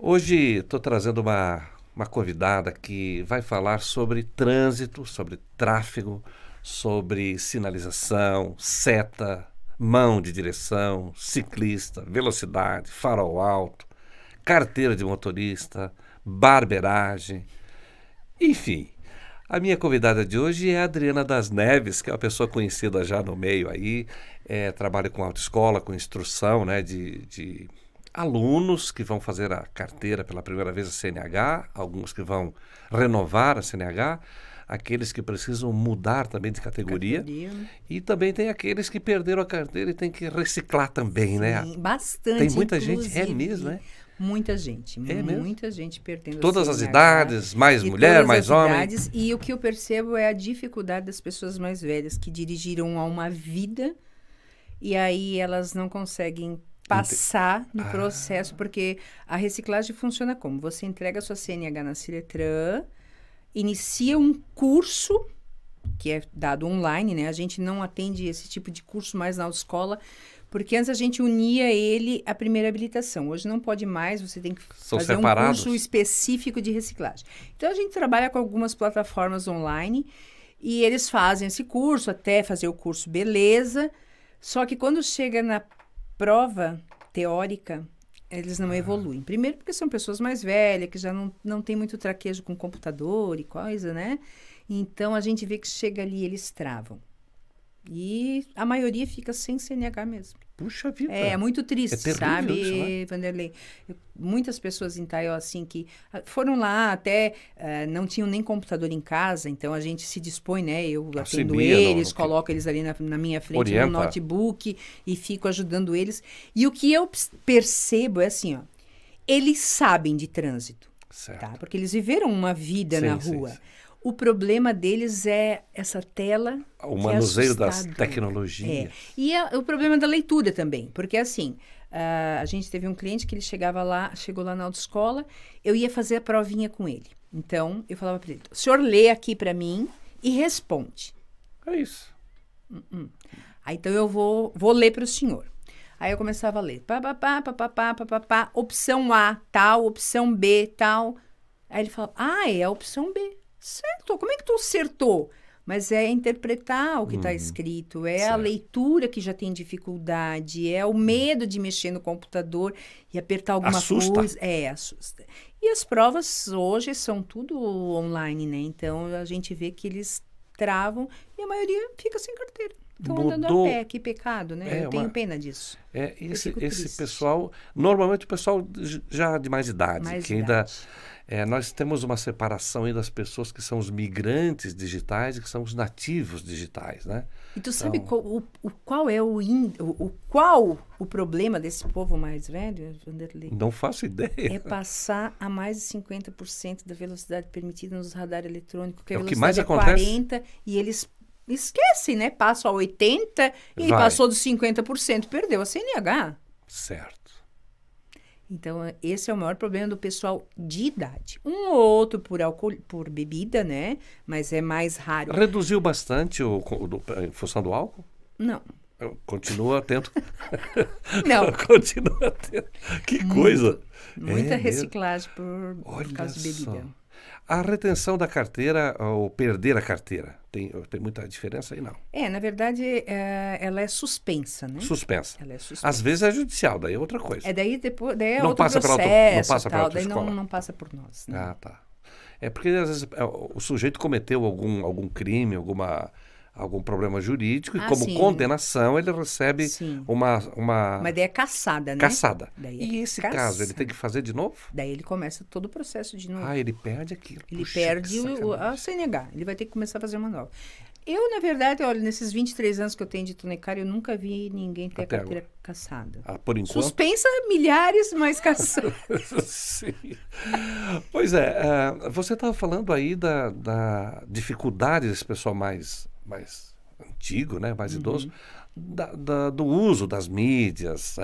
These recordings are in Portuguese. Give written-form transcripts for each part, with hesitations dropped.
Hoje estou trazendo uma convidada que vai falar sobre trânsito, sobre tráfego, sobre sinalização, seta, mão de direção, ciclista, velocidade, farol alto, carteira de motorista, barbeiragem, enfim. A minha convidada de hoje é a Adriana das Neves, que é uma pessoa conhecida já no meio aí, trabalha com autoescola, com instrução, né, de alunos que vão fazer a carteira pela primeira vez a CNH, alguns que vão renovar a CNH, aqueles que precisam mudar também de categoria, e também tem aqueles que perderam a carteira e tem que reciclar também, né? Sim, bastante, Tem muita gente, é inclusive. mesmo, né? Muita gente, É mesmo? muita gente perdendo Todas a as CNH, idades, mais e mulher, todas mais as homem. idades, e o que eu percebo é a dificuldade das pessoas mais velhas que dirigiram a uma vida e aí elas não conseguem passar no processo, porque a reciclagem funciona como? Você entrega a sua CNH na Ciretran, inicia um curso que é dado online, né? A gente não atende esse tipo de curso mais na autoescola, porque antes a gente unia ele à primeira habilitação. Hoje não pode mais, você tem que fazer separados. um curso específico de reciclagem. Então, a gente trabalha com algumas plataformas online e eles fazem esse curso, até fazer o curso, beleza. Só que quando chega na prova teórica, eles não evoluem. Primeiro porque são pessoas mais velhas, que já não tem muito traquejo com computador e coisa, né? Então, a gente vê que chega ali, eles travam. E a maioria fica sem CNH mesmo. Puxa vida. É muito triste, terrível sabe, isso, né? Vanderlei? Muitas pessoas em Taió, assim, que foram lá até, não tinham nem computador em casa, então a gente se dispõe, né? Eu atendo Auxilia eles, coloco eles ali na minha frente, Orienta. no notebook, e fico ajudando eles. E o que eu percebo é assim, ó, eles sabem de trânsito, Certo. tá? Porque eles viveram uma vida Sim, na sim, rua. sim. O problema deles é essa tela O que manuseio é das assustador. tecnologias. E o problema da leitura também, porque assim, a gente teve um cliente que ele chegou lá na autoescola, eu ia fazer a provinha com ele. Então, eu falava para ele, o senhor lê aqui para mim e responde. É isso. Aí, então, eu vou ler para o senhor. Aí eu começava a ler, pá, opção A, tal, opção B, tal. Aí ele falava, é a opção B. Certo, como é que tu acertou? Mas é interpretar o que está escrito, é a Certo. leitura que já tem dificuldade, é o medo de mexer no computador e apertar alguma Assusta. coisa. Assusta. E as provas hoje são tudo online, né? Então a gente vê que eles travam e a maioria fica sem carteira. Estão andando a pé, que pecado, né? Eu tenho pena disso. Esse triste. pessoal, normalmente o pessoal já de mais idade, Mais que idade. ainda nós temos uma separação aí das pessoas que são os migrantes digitais e que são os nativos digitais, né? E tu sabe qual é o problema desse povo mais velho, Vanderlei? Não faço ideia. É passar a mais de 50% da velocidade permitida nos radares eletrônicos, que a É o que velocidade mais é acontece. 40 e eles esquecem, né? Passam a 80 e ele Vai. passou dos 50%, perdeu a CNH. Certo. Então, esse é o maior problema do pessoal de idade. Um ou outro por álcool, por bebida, né? Mas é mais raro. Reduziu bastante em função do álcool? Não. Continua atento. Não. Continua atento. Que coisa. Muita mesmo. reciclagem por Olha causa de bebida. só. A retenção da carteira ou perder a carteira, tem muita diferença aí, não? Na verdade, ela é suspensa, né? Suspensa. Ela é suspensa. Às vezes é judicial, daí é outra coisa. Daí depois, daí é Não outro passa pela processo, não passa pela tal, daí autoescola. não passa por nós. Né? Ah, tá. É porque às vezes o sujeito cometeu algum crime, algum problema jurídico e como sim. condenação ele recebe Sim. uma Mas daí é caçada, né? caçada. Daí E esse caso, ele tem que fazer de novo? Daí ele começa todo o processo de novo. Ele perde aquilo. Ele Puxa, perde que a sacanagem. CNH. Ele vai ter que começar a fazer uma nova. Eu, na verdade, olha, nesses 23 anos que eu tenho de Tonecário, eu nunca vi ninguém ter Até a carteira caçada. Por enquanto. Suspensa milhares, mas caçada. Sim. Pois é, você estava falando aí da dificuldade desse pessoal mais antigo, né, mais idoso, do uso das mídias,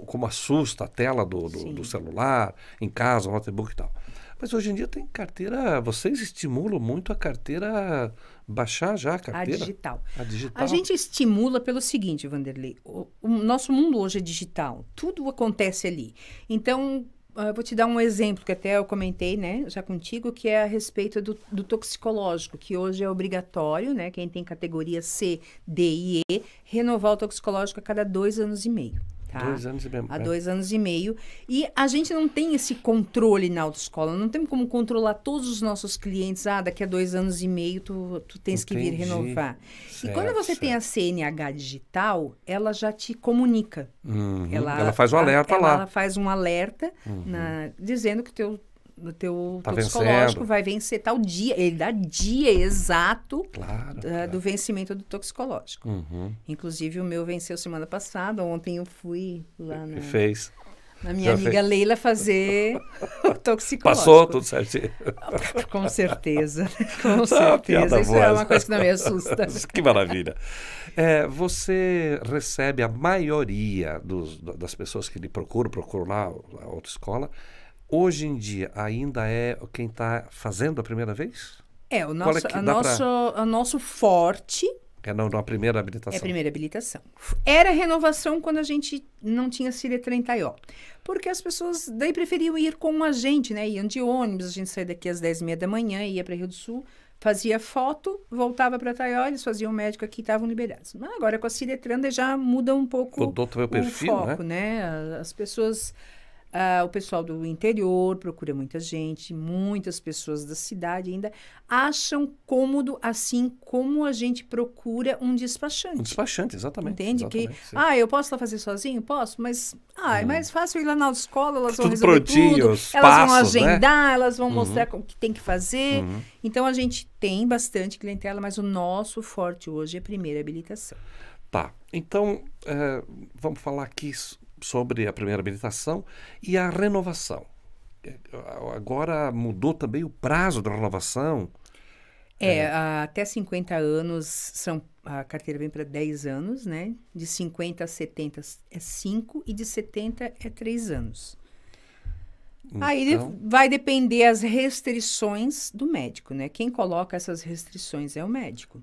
como assusta a tela do celular, em casa, o notebook e tal. Mas hoje em dia tem carteira, vocês estimulam muito a carteira, baixar já a carteira? A digital. A digital. A gente estimula pelo seguinte, Vanderlei, o nosso mundo hoje é digital, tudo acontece ali. Então, vou te dar um exemplo que até eu comentei, né, já contigo, que é a respeito do toxicológico, que hoje é obrigatório, né, quem tem categoria C, D e E, renovar o toxicológico a cada 2 anos e meio. Tá? 2 anos e meio. Há 2 anos e meio. E a gente não tem esse controle na autoescola, não tem como controlar todos os nossos clientes. Daqui a 2 anos e meio tu tens que vir renovar. Certo, e quando você tem a CNH digital, ela já te comunica. Ela faz um alerta lá. Ela faz um alerta dizendo que o teu Tá toxicológico vencendo. vai vencer tal dia. Ele dá dia exato Claro, do vencimento do toxicológico. Inclusive, o meu venceu semana passada. Ontem eu fui lá Fez. na minha Já amiga fez. Leila fazer o toxicológico. Passou tudo certinho. Com certeza. Com Ah, certeza. piada Isso boa é uma essa. coisa que não me assusta. Que maravilha. Você recebe a maioria das pessoas que lhe procuram lá a autoescola. Hoje em dia, ainda é quem está fazendo a primeira vez? O nosso forte É na primeira é habilitação. a primeira habilitação. Era renovação quando a gente não tinha Ciretran em Taió. Porque as pessoas daí preferiam ir com a gente, né? Iam de ônibus, a gente saía daqui às 10h30 da manhã, ia para Rio do Sul, fazia foto, voltava para Taió, eles faziam o médico aqui e estavam liberados. Mas agora com a Ciretran já muda um pouco Mudou também o perfil, foco, né? As pessoas... o pessoal do interior procura muita gente, muitas pessoas da cidade ainda acham cômodo, assim como a gente procura um despachante. Um despachante, exatamente. Entende? Exatamente, Que, sim. eu posso lá fazer sozinho? Posso, mas é mais fácil ir lá na autoescola, elas vão Tudo resolver prontinho, tudo, os elas vão passos, né? agendar, elas vão mostrar o que tem que fazer. Então, a gente tem bastante clientela, mas o nosso forte hoje é a primeira habilitação. Tá. Então, vamos falar aqui sobre a primeira habilitação e a renovação. Agora mudou também o prazo da renovação. Até 50 anos, a carteira vem para 10 anos, né? De 50 a 70 é 5 e de 70 é 3 anos. Aí vai depender as restrições do médico, né? Quem coloca essas restrições é o médico.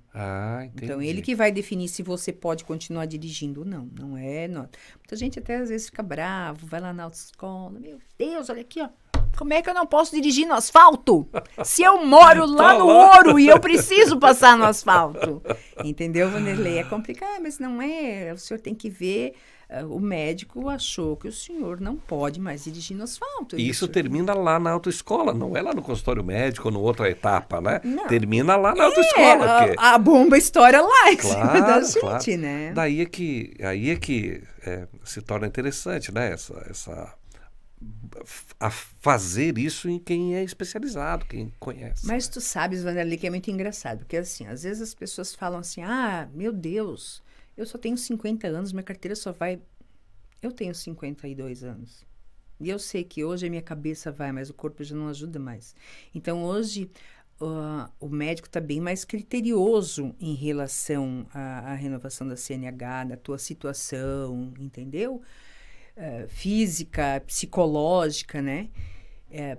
Entendi. Então, ele que vai definir se você pode continuar dirigindo ou não. Não é nota. Muita gente até às vezes fica bravo, vai lá na autoescola. Meu Deus, olha aqui, ó. Como é que eu não posso dirigir no asfalto? Se eu moro lá no Ouro e eu preciso passar no asfalto. Entendeu, Vanderlei? É complicado, mas não é. O senhor tem que ver... O médico achou que o senhor não pode mais dirigir no asfalto. E isso termina lá na autoescola, não é lá no consultório médico ou na outra etapa, né? Não. Termina lá na autoescola. A bomba estoura lá em cima Claro, da gente, claro. né? Aí é que se torna interessante, né? A fazer isso em quem é especializado, quem conhece. Mas tu sabes, Vanderlei, que é muito engraçado, porque assim, às vezes as pessoas falam assim, meu Deus, eu só tenho 50 anos, minha carteira só vai... Eu tenho 52 anos. E eu sei que hoje a minha cabeça vai, mas o corpo já não ajuda mais. Então, hoje, o médico está bem mais criterioso em relação à renovação da CNH, da tua situação, entendeu? Física, psicológica, né?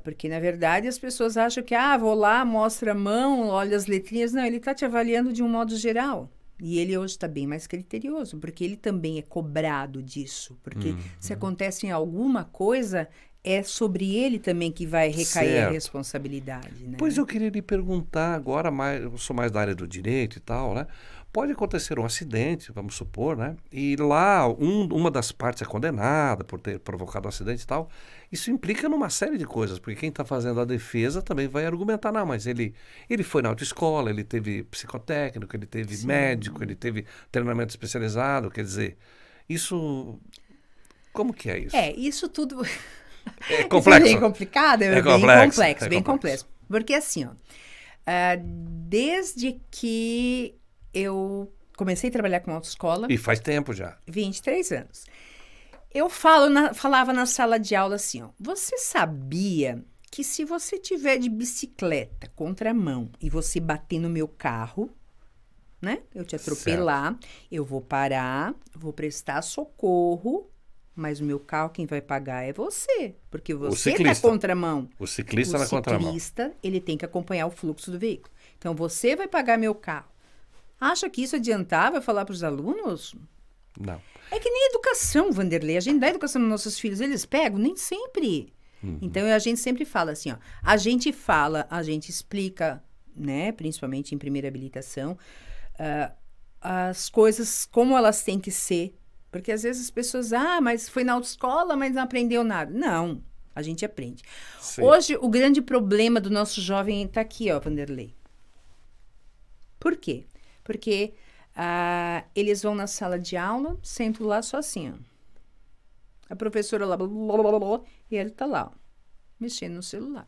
Porque, na verdade, as pessoas acham que, vou lá, mostra a mão, olha as letrinhas. Não, ele está te avaliando de um modo geral. E ele hoje está bem mais criterioso, porque ele também é cobrado disso. Porque se acontece em alguma coisa, é sobre ele também que vai recair a responsabilidade, né? Pois eu queria lhe perguntar agora, eu sou mais da área do direito e tal, né? Pode acontecer um acidente, vamos supor, né? E lá uma das partes é condenada por ter provocado um acidente e tal. Isso implica numa série de coisas, porque quem está fazendo a defesa também vai argumentar, não, mas ele foi na autoescola, ele teve psicotécnico, ele teve Sim. médico, ele teve treinamento especializado, quer dizer, isso... Como que é isso? Isso tudo... É complexo. Isso é bem complicado, bem complexo. Porque assim, desde que eu comecei a trabalhar com autoescola... E faz tempo já. 23 anos. Eu falava na sala de aula assim, você sabia que se você tiver de bicicleta contramão e você bater no meu carro, né? Eu te atropelar, eu vou parar, vou prestar socorro, mas o meu carro quem vai pagar é você, porque você está contramão. O ciclista na contramão. O ciclista, ele tem que acompanhar o fluxo do veículo. Então, você vai pagar meu carro. Acha que isso adiantava falar para os alunos? Não. É que nem educação, Vanderlei. A gente dá educação nos nossos filhos, eles pegam? Nem sempre. Então, a gente sempre fala assim, ó, a gente fala, a gente explica, né, principalmente em primeira habilitação, as coisas como elas têm que ser, porque às vezes as pessoas, mas foi na autoescola, mas não aprendeu nada. Não, a gente aprende. Sim. Hoje, o grande problema do nosso jovem está aqui, ó, Vanderlei. Por quê? Porque eles vão na sala de aula, sentam lá só assim, ó. A professora lá, blá, blá, blá, blá, e ele tá lá, ó, mexendo no celular.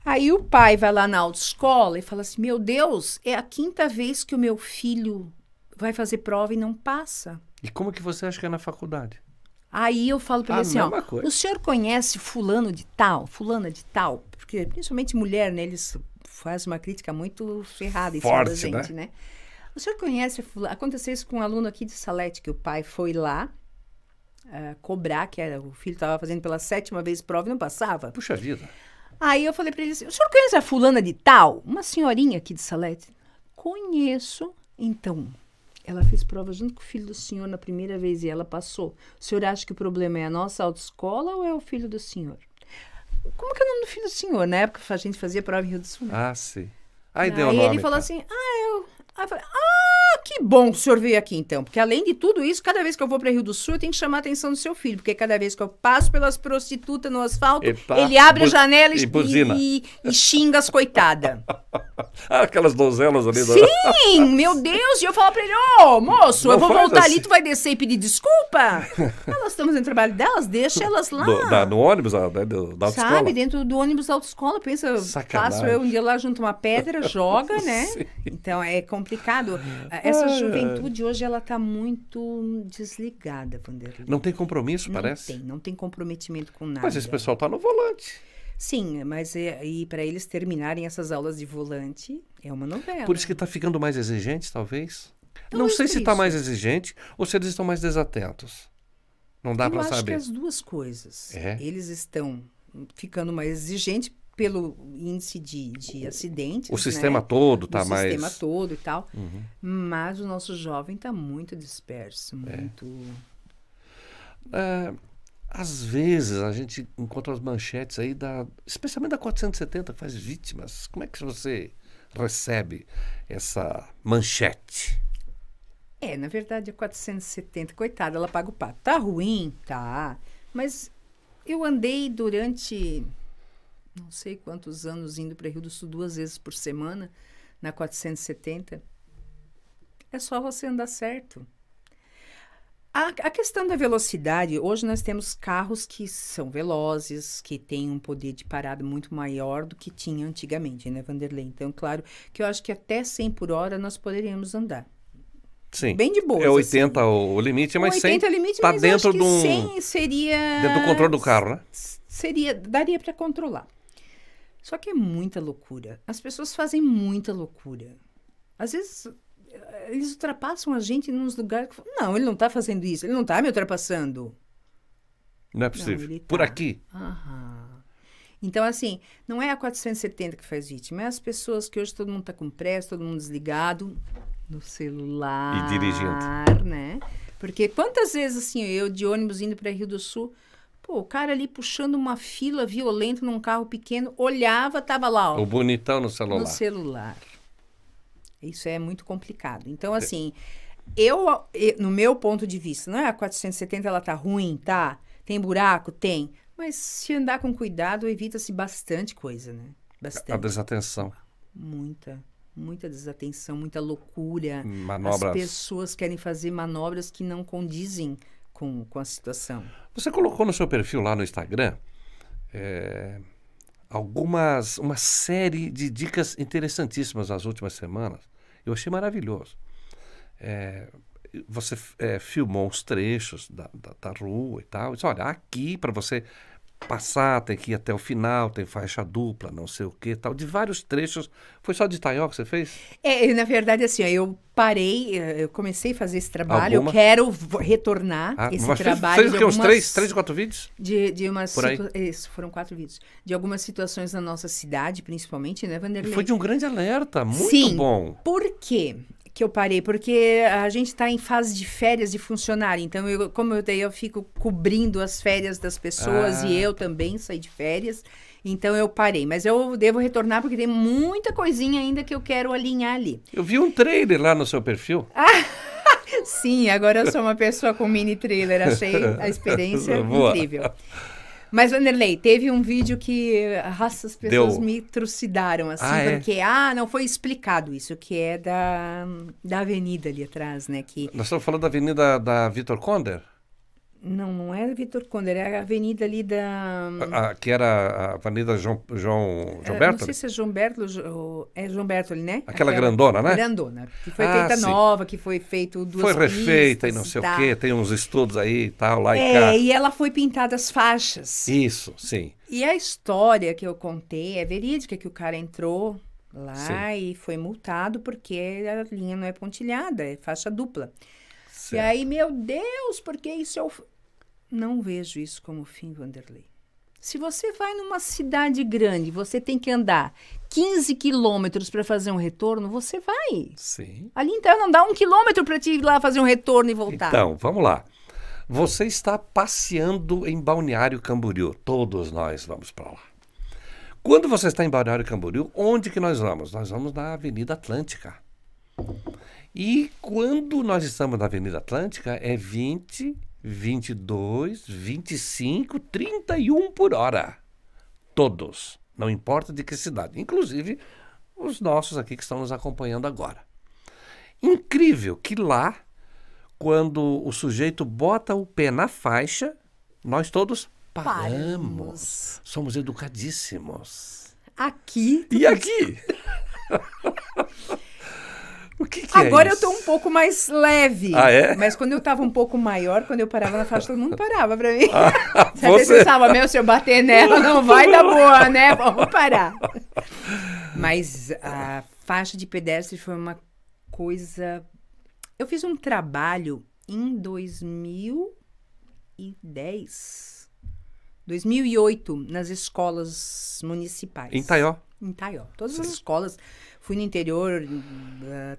Aí o pai vai lá na autoescola e fala assim, meu Deus, é a 5ª vez que o meu filho vai fazer prova e não passa. E como que você acha que é na faculdade? Aí eu falo para ele assim, mesma coisa. o senhor conhece fulana de tal? Porque principalmente mulher, né, eles fazem uma crítica muito ferrada em cima da gente, né? O senhor conhece fulana? Aconteceu isso com um aluno aqui de Salete, que o pai foi lá cobrar, que o filho estava fazendo pela 7ª vez prova e não passava. Puxa vida. Aí eu falei para ele assim, o senhor conhece a fulana de tal? Uma senhorinha aqui de Salete. Conheço. Então, ela fez prova junto com o filho do senhor na primeira vez e ela passou. O senhor acha que o problema é a nossa autoescola ou é o filho do senhor? Como que é o nome do filho do senhor? Na época a gente fazia prova em Rio do Sul. Né? Sim. Aí deu o nome. Aí ele falou assim, Aí eu falei, que bom que o senhor veio aqui então, porque além de tudo isso, cada vez que eu vou para Rio do Sul, eu tenho que chamar a atenção do seu filho, porque cada vez que eu passo pelas prostitutas no asfalto, ele abre a janela e xinga as coitadas. Aquelas donzelas ali. Sim, meu Deus, e eu falo para ele, moço, eu vou voltar ali, tu vai descer e pedir desculpa? Elas estão fazendo o trabalho delas, deixa elas lá. No ônibus, da autoescola? Sabe, dentro do ônibus da autoescola, pensa, passo eu um dia lá junto uma pedra, joga, né? Sim. Então, é complicado. Essa juventude hoje, ela tá muito desligada, Vanderlei. Não tem compromisso, parece? Não tem comprometimento com nada. Mas esse pessoal tá no volante. Sim, mas e para eles terminarem essas aulas de volante, é uma novela. Por isso que tá ficando mais exigente, talvez? Não sei se tá mais exigente ou se eles estão mais desatentos. Não dá para saber. Eu acho que as duas coisas. É? Eles estão ficando mais exigentes pelo índice de acidentes. O sistema todo tá mais... O sistema todo e tal. Mas o nosso jovem tá muito disperso, muito... Às vezes a gente encontra as manchetes aí, especialmente da 470, que faz vítimas. Como é que você recebe essa manchete? Na verdade, a 470, coitada, ela paga o pato. Tá ruim? Tá. Mas eu andei durante... não sei quantos anos indo para Rio do Sul 2 vezes por semana, na 470. É só você andar certo. A questão da velocidade, hoje nós temos carros que são velozes, que têm um poder de parada muito maior do que tinha antigamente, né, Vanderlei? Então, claro, que eu acho que até 100 por hora nós poderíamos andar. Sim. Bem de boa. É 80 assim. O limite, mas 100 80 limite, tá mas dentro acho que 100 seria... Dentro do controle do carro, né? Daria para controlar. Só que é muita loucura. As pessoas fazem muita loucura. Às vezes, eles ultrapassam a gente nos lugares... Não, ele não está fazendo isso. Ele não está me ultrapassando. Não é possível. Não, por aqui. Então, assim, não é a 470 que faz vítima. É as pessoas que hoje todo mundo está com pressa, todo mundo desligado no celular. E dirigindo. Né? Porque quantas vezes, assim, eu de ônibus indo para Rio do Sul... o cara ali puxando uma fila violenta num carro pequeno, olhava, tava lá, ó. O bonitão no celular. No celular. Isso é muito complicado. Então, assim, no meu ponto de vista, não é a 470, ela tá ruim, tá? Tem buraco? Tem. Mas se andar com cuidado, evita-se bastante coisa, né? Bastante. A desatenção. Muita desatenção, muita loucura. Manobras. As pessoas querem fazer manobras que não condizem com a situação. Você colocou no seu perfil lá no Instagram uma série de dicas interessantíssimas nas últimas semanas. Eu achei maravilhoso. Você filmou uns trechos da rua e tal. Disse, olha, aqui para você passar, tem que ir até o final, tem faixa dupla, não sei o que, tal. De vários trechos. Foi só de Itaió que você fez? Na verdade, assim, eu parei, eu comecei a fazer esse trabalho, eu quero retornar esse trabalho. Fez o quê? Uns 3 ou 4 vídeos? Isso, foram 4 vídeos. De algumas situações na nossa cidade, principalmente, né, Vanderlei? E foi de um grande alerta, muito bom. Por quê? que eu parei, porque a gente está em fase de férias de funcionário, então eu fico cobrindo as férias das pessoas e eu também saí de férias, então eu parei. Mas eu devo retornar porque tem muita coisinha ainda que eu quero alinhar ali. Eu vi um trailer lá no seu perfil. Sim, agora eu sou uma pessoa com mini trailer, achei a experiência incrível. Mas, Vanderlei, teve um vídeo que as pessoas me trucidaram, assim, porque, não foi explicado isso, que é da avenida ali atrás, né? Nós estamos falando da avenida da Vitor Conder? Não é Vitor Conder, é a avenida ali da... que era a avenida João Bertoli? Não sei se é João Bertoli, é João Bertoli, né? Aquela grandona, né? Grandona, que foi feita nova, que foi feito duas Foi refeita pistas, e não sei o quê, tem uns estudos aí e tal, lá e cá. E ela foi pintada as faixas. Isso, sim. E a história que eu contei é verídica, que o cara entrou lá e foi multado porque a linha não é pontilhada, é faixa dupla. Certo. E aí, meu Deus, porque isso é o... Não vejo isso como fim, Vanderlei. Se você vai numa cidade grande, você tem que andar 15 quilômetros para fazer um retorno, você vai. Sim. Ali então não dá 1 quilômetro para te ir lá fazer um retorno e voltar. Então, vamos lá. Você está passeando em Balneário Camboriú. Todos nós vamos para lá. Quando você está em Balneário Camboriú, onde que nós vamos? Nós vamos na Avenida Atlântica. E quando nós estamos na Avenida Atlântica, é 20, 22, 25, 31 por hora. Todos. Não importa de que cidade. Inclusive os nossos aqui que estão nos acompanhando agora. Incrível que lá, quando o sujeito bota o pé na faixa, nós todos paramos. Somos educadíssimos. Aqui. E aqui? O que Agora é isso? Eu tô um pouco mais leve. É? Mas quando eu tava um pouco maior, quando eu parava na faixa, todo mundo parava pra mim. Você pensava, se eu bater nela, não vai dar boa, né? Vamos parar. Mas a faixa de pedestre foi uma coisa... Eu fiz um trabalho em 2008, nas escolas municipais. Em Taió? Em Taió. Todas as escolas. Fui no interior,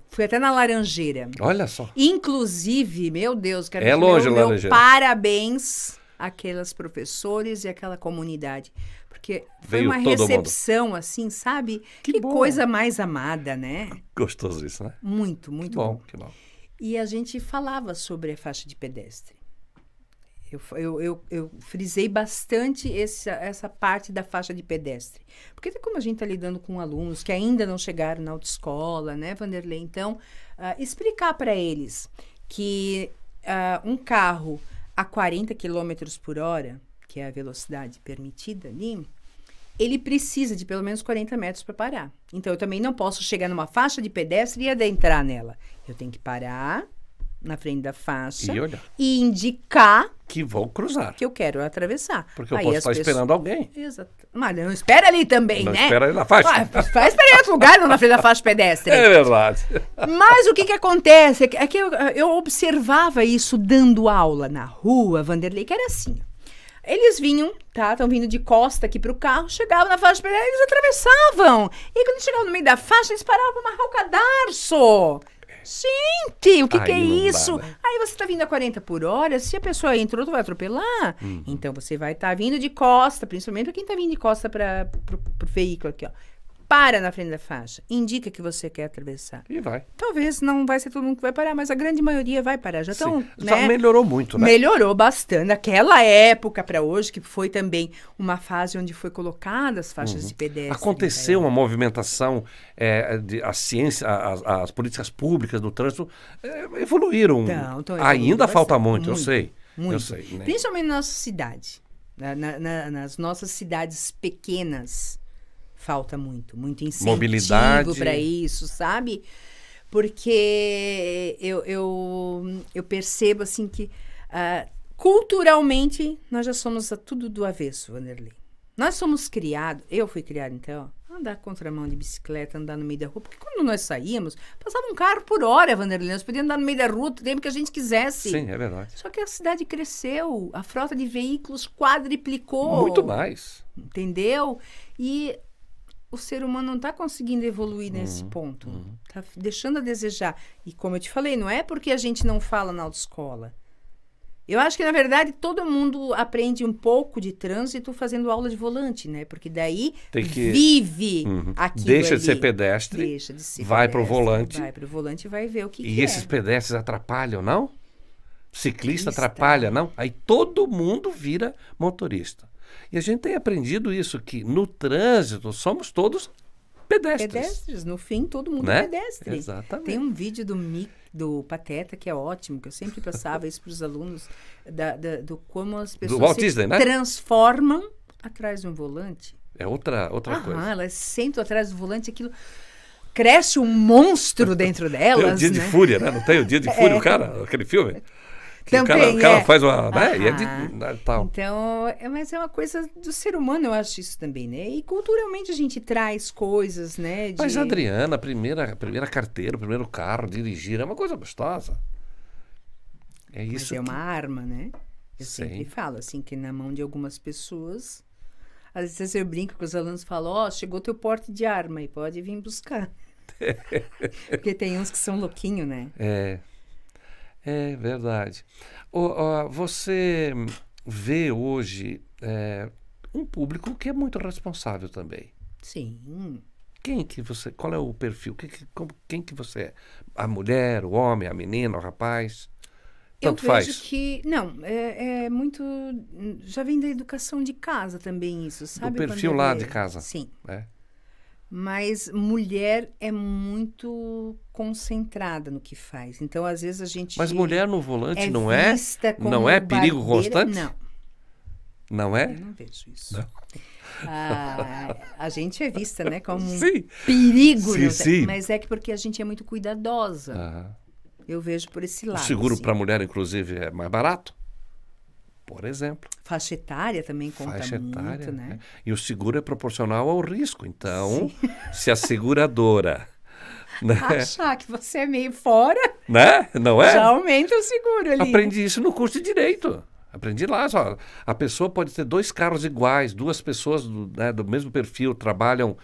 fui até na Laranjeira. Olha só. Inclusive, meu Deus, quero é longe a Laranjeira. Parabéns àqueles professores e àquela comunidade. Porque foi uma recepção, assim, sabe? Que coisa mais amada, né? Gostoso isso, né? Muito, muito bom. Que bom. E a gente falava sobre a faixa de pedestre. Eu frisei bastante essa parte da faixa de pedestre. Porque como a gente está lidando com alunos que ainda não chegaram na autoescola, né, Vanderlei? Então, explicar para eles que um carro a 40 km por hora, que é a velocidade permitida ali, ele precisa de pelo menos 40 metros para parar. Então, eu também não posso chegar numa faixa de pedestre e adentrar nela. Eu tenho que parar na frente da faixa e indicar que vou cruzar, que eu quero atravessar. Porque eu posso estar esperando alguém. Exato. Mas não espera ali também, não né? Não espera ali na faixa. Vai esperar em outro lugar, não na frente da faixa pedestre. É verdade. Mas o que acontece é que eu observava isso dando aula na rua, Vanderlei, que era assim. Eles vinham, estão vindo de costa aqui pro carro, chegavam na faixa pedestre, eles atravessavam. E quando chegavam no meio da faixa, eles paravam para amarrar o cadarço. Gente, o que é isso? Dá, né? Aí você tá vindo a 40 por hora, se a pessoa entrou, tu vai atropelar. Então você vai estar vindo de costa, principalmente para quem tá vindo de costa pro veículo aqui, ó. Para na frente da faixa, indica que você quer atravessar. E vai. Talvez não vai ser todo mundo que vai parar, mas a grande maioria vai parar. Já estão, já né? melhorou muito, né? Melhorou bastante. Naquela época para hoje, que foi também uma fase onde foi colocadas as faixas de pedestre. Aconteceu uma movimentação, a ciência, as políticas públicas do trânsito evoluíram. Ainda falta muito, eu sei. Muito. Eu sei, né? Principalmente na nossa cidade. Nas nossas cidades pequenas. Falta muito incentivo para isso, sabe? Porque eu percebo assim que culturalmente nós já somos tudo do avesso, Vanderlei. Nós somos criados, eu fui criada então, andar contramão de bicicleta, andar no meio da rua, porque quando nós saíamos, passava um carro por hora, Vanderlei, nós podíamos andar no meio da rua o tempo que a gente quisesse. Sim, é verdade. Só que a cidade cresceu, a frota de veículos quadriplicou. Muito mais. Entendeu? E o ser humano não está conseguindo evoluir nesse ponto. Está deixando a desejar. E como eu te falei, não é porque a gente não fala na autoescola. Eu acho que, na verdade, todo mundo aprende um pouco de trânsito fazendo aula de volante, né? Porque daí vive aquilo Deixa ali. de ser pedestre, Deixa de ser vai para o pedestre, volante. Vai para o volante e vai ver o que E que esses é. pedestres atrapalham, não? Ciclista atrapalha, não? Aí todo mundo vira motorista. E a gente tem aprendido isso, que no trânsito somos todos pedestres. Pedestres, no fim, todo mundo Né? é pedestre. Exatamente. Tem um vídeo do Pateta, que é ótimo, que eu sempre passava isso para os alunos, do como as pessoas Walt se Disney, né? transformam atrás de um volante. É outra coisa. Elas sentam atrás do volante, aquilo cresce um monstro dentro delas, Tem o Dia né? de Fúria, né? Não tem o Dia de Fúria, o cara, aquele filme? Que Também o cara é. faz uma... Né? E é de... tal. Então, mas é uma coisa do ser humano, eu acho isso também, né? E culturalmente a gente traz coisas, né? Mas, Adriana, a primeira carteira, o primeiro carro, dirigir, é uma coisa gostosa. É Mas isso é uma arma, né? Eu Sim. sempre falo, assim, que na mão de algumas pessoas... Às vezes eu brinco com os alunos e falo, chegou teu porte de arma e pode vir buscar. Porque tem uns que são louquinhos, né? É verdade. Você vê hoje um público que é muito responsável também. Sim. Qual é o perfil? Quem que você é? A mulher, o homem, a menina, o rapaz? Tanto eu vejo faz. que... Não, é muito... Já vem da educação de casa também isso, sabe? Do perfil Quando lá de casa. Sim. É. Mas mulher é muito concentrada no que faz. Então, às vezes, a gente... Mas mulher no volante não vista como não é perigo barbeira. constante? Não. Não é? Eu não vejo isso. Não. A gente é vista, né, como um Sim. perigo. Sim, sim. Mas é que porque a gente é muito cuidadosa. Aham. Eu vejo por esse O lado. seguro assim. para mulher, inclusive, é mais barato. Por exemplo. Faixa etária também conta Faixa muito, etária, né? E o seguro é proporcional ao risco. Então, se a seguradora... Né? Achar que você é meio fora, Né? Não é? já aumenta o seguro ali. Aprendi isso no curso de Direito. Aprendi lá, só. A pessoa pode ter 2 carros iguais, 2 pessoas do mesmo perfil, trabalham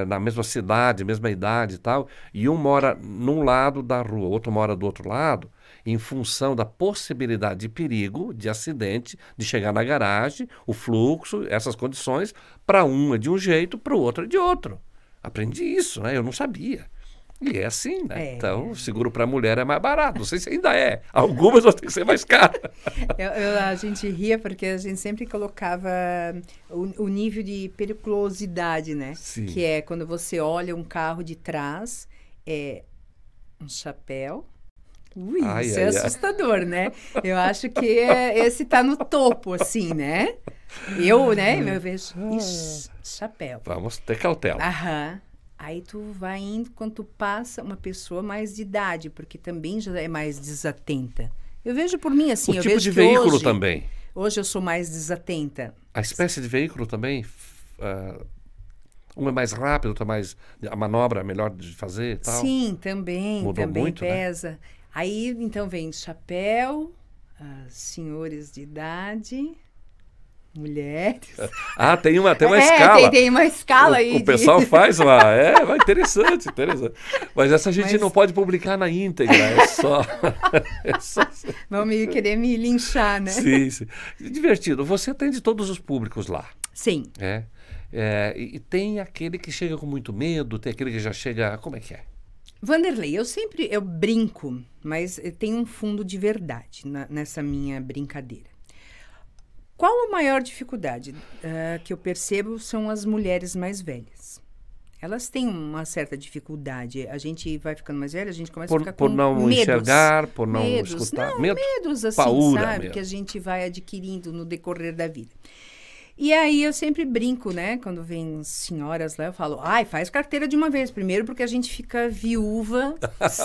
na mesma cidade, mesma idade e tal, e um mora num lado da rua, outro mora do outro lado, em função da possibilidade de perigo, de acidente, de chegar na garagem, o fluxo, essas condições, para um é de um jeito, para o outro é de outro. Aprendi isso, né? Eu não sabia. E é assim, né? Então, o seguro para mulher é mais barato. Não sei se ainda é. Algumas vão ter que ser mais caras. A gente ria porque a gente sempre colocava o nível de periculosidade, né? Sim. Que é quando você olha um carro de trás, um chapéu. Isso é assustador, né? Eu acho que esse tá no topo, assim, né? Eu vejo, chapéu. Vamos ter cautela. Aham. Aí tu vai indo, quando tu passa uma pessoa mais de idade, porque também já é mais desatenta. Eu vejo por mim assim, O eu tipo vejo de que veículo hoje, também. Hoje eu sou mais desatenta. A espécie de veículo também, um é mais rápido, outro é mais... A manobra é melhor de fazer e tal. Sim, também Mudou muito, pesa. Né? Aí, então, vem chapéu, senhores de idade... Mulheres. Tem uma escala. Tem uma escala aí. O pessoal faz uma... interessante. Mas essa gente não pode publicar na íntegra, é só... Vão querer me linchar, né? Sim. Divertido. Você atende todos os públicos lá. Sim. E tem aquele que chega com muito medo, tem aquele que já chega... Como é que é? Vanderlei, eu brinco, mas tem um fundo de verdade nessa minha brincadeira. Qual a maior dificuldade que eu percebo são as mulheres mais velhas. Elas têm uma certa dificuldade. A gente vai ficando mais velha, a gente começa a ficar com por não medos. enxergar, por não medos. escutar. Não, medos assim, paura sabe? mesmo. Que a gente vai adquirindo no decorrer da vida. E aí eu sempre brinco, né? Quando vem senhoras lá, eu falo, faz carteira de uma vez. Primeiro porque a gente fica viúva.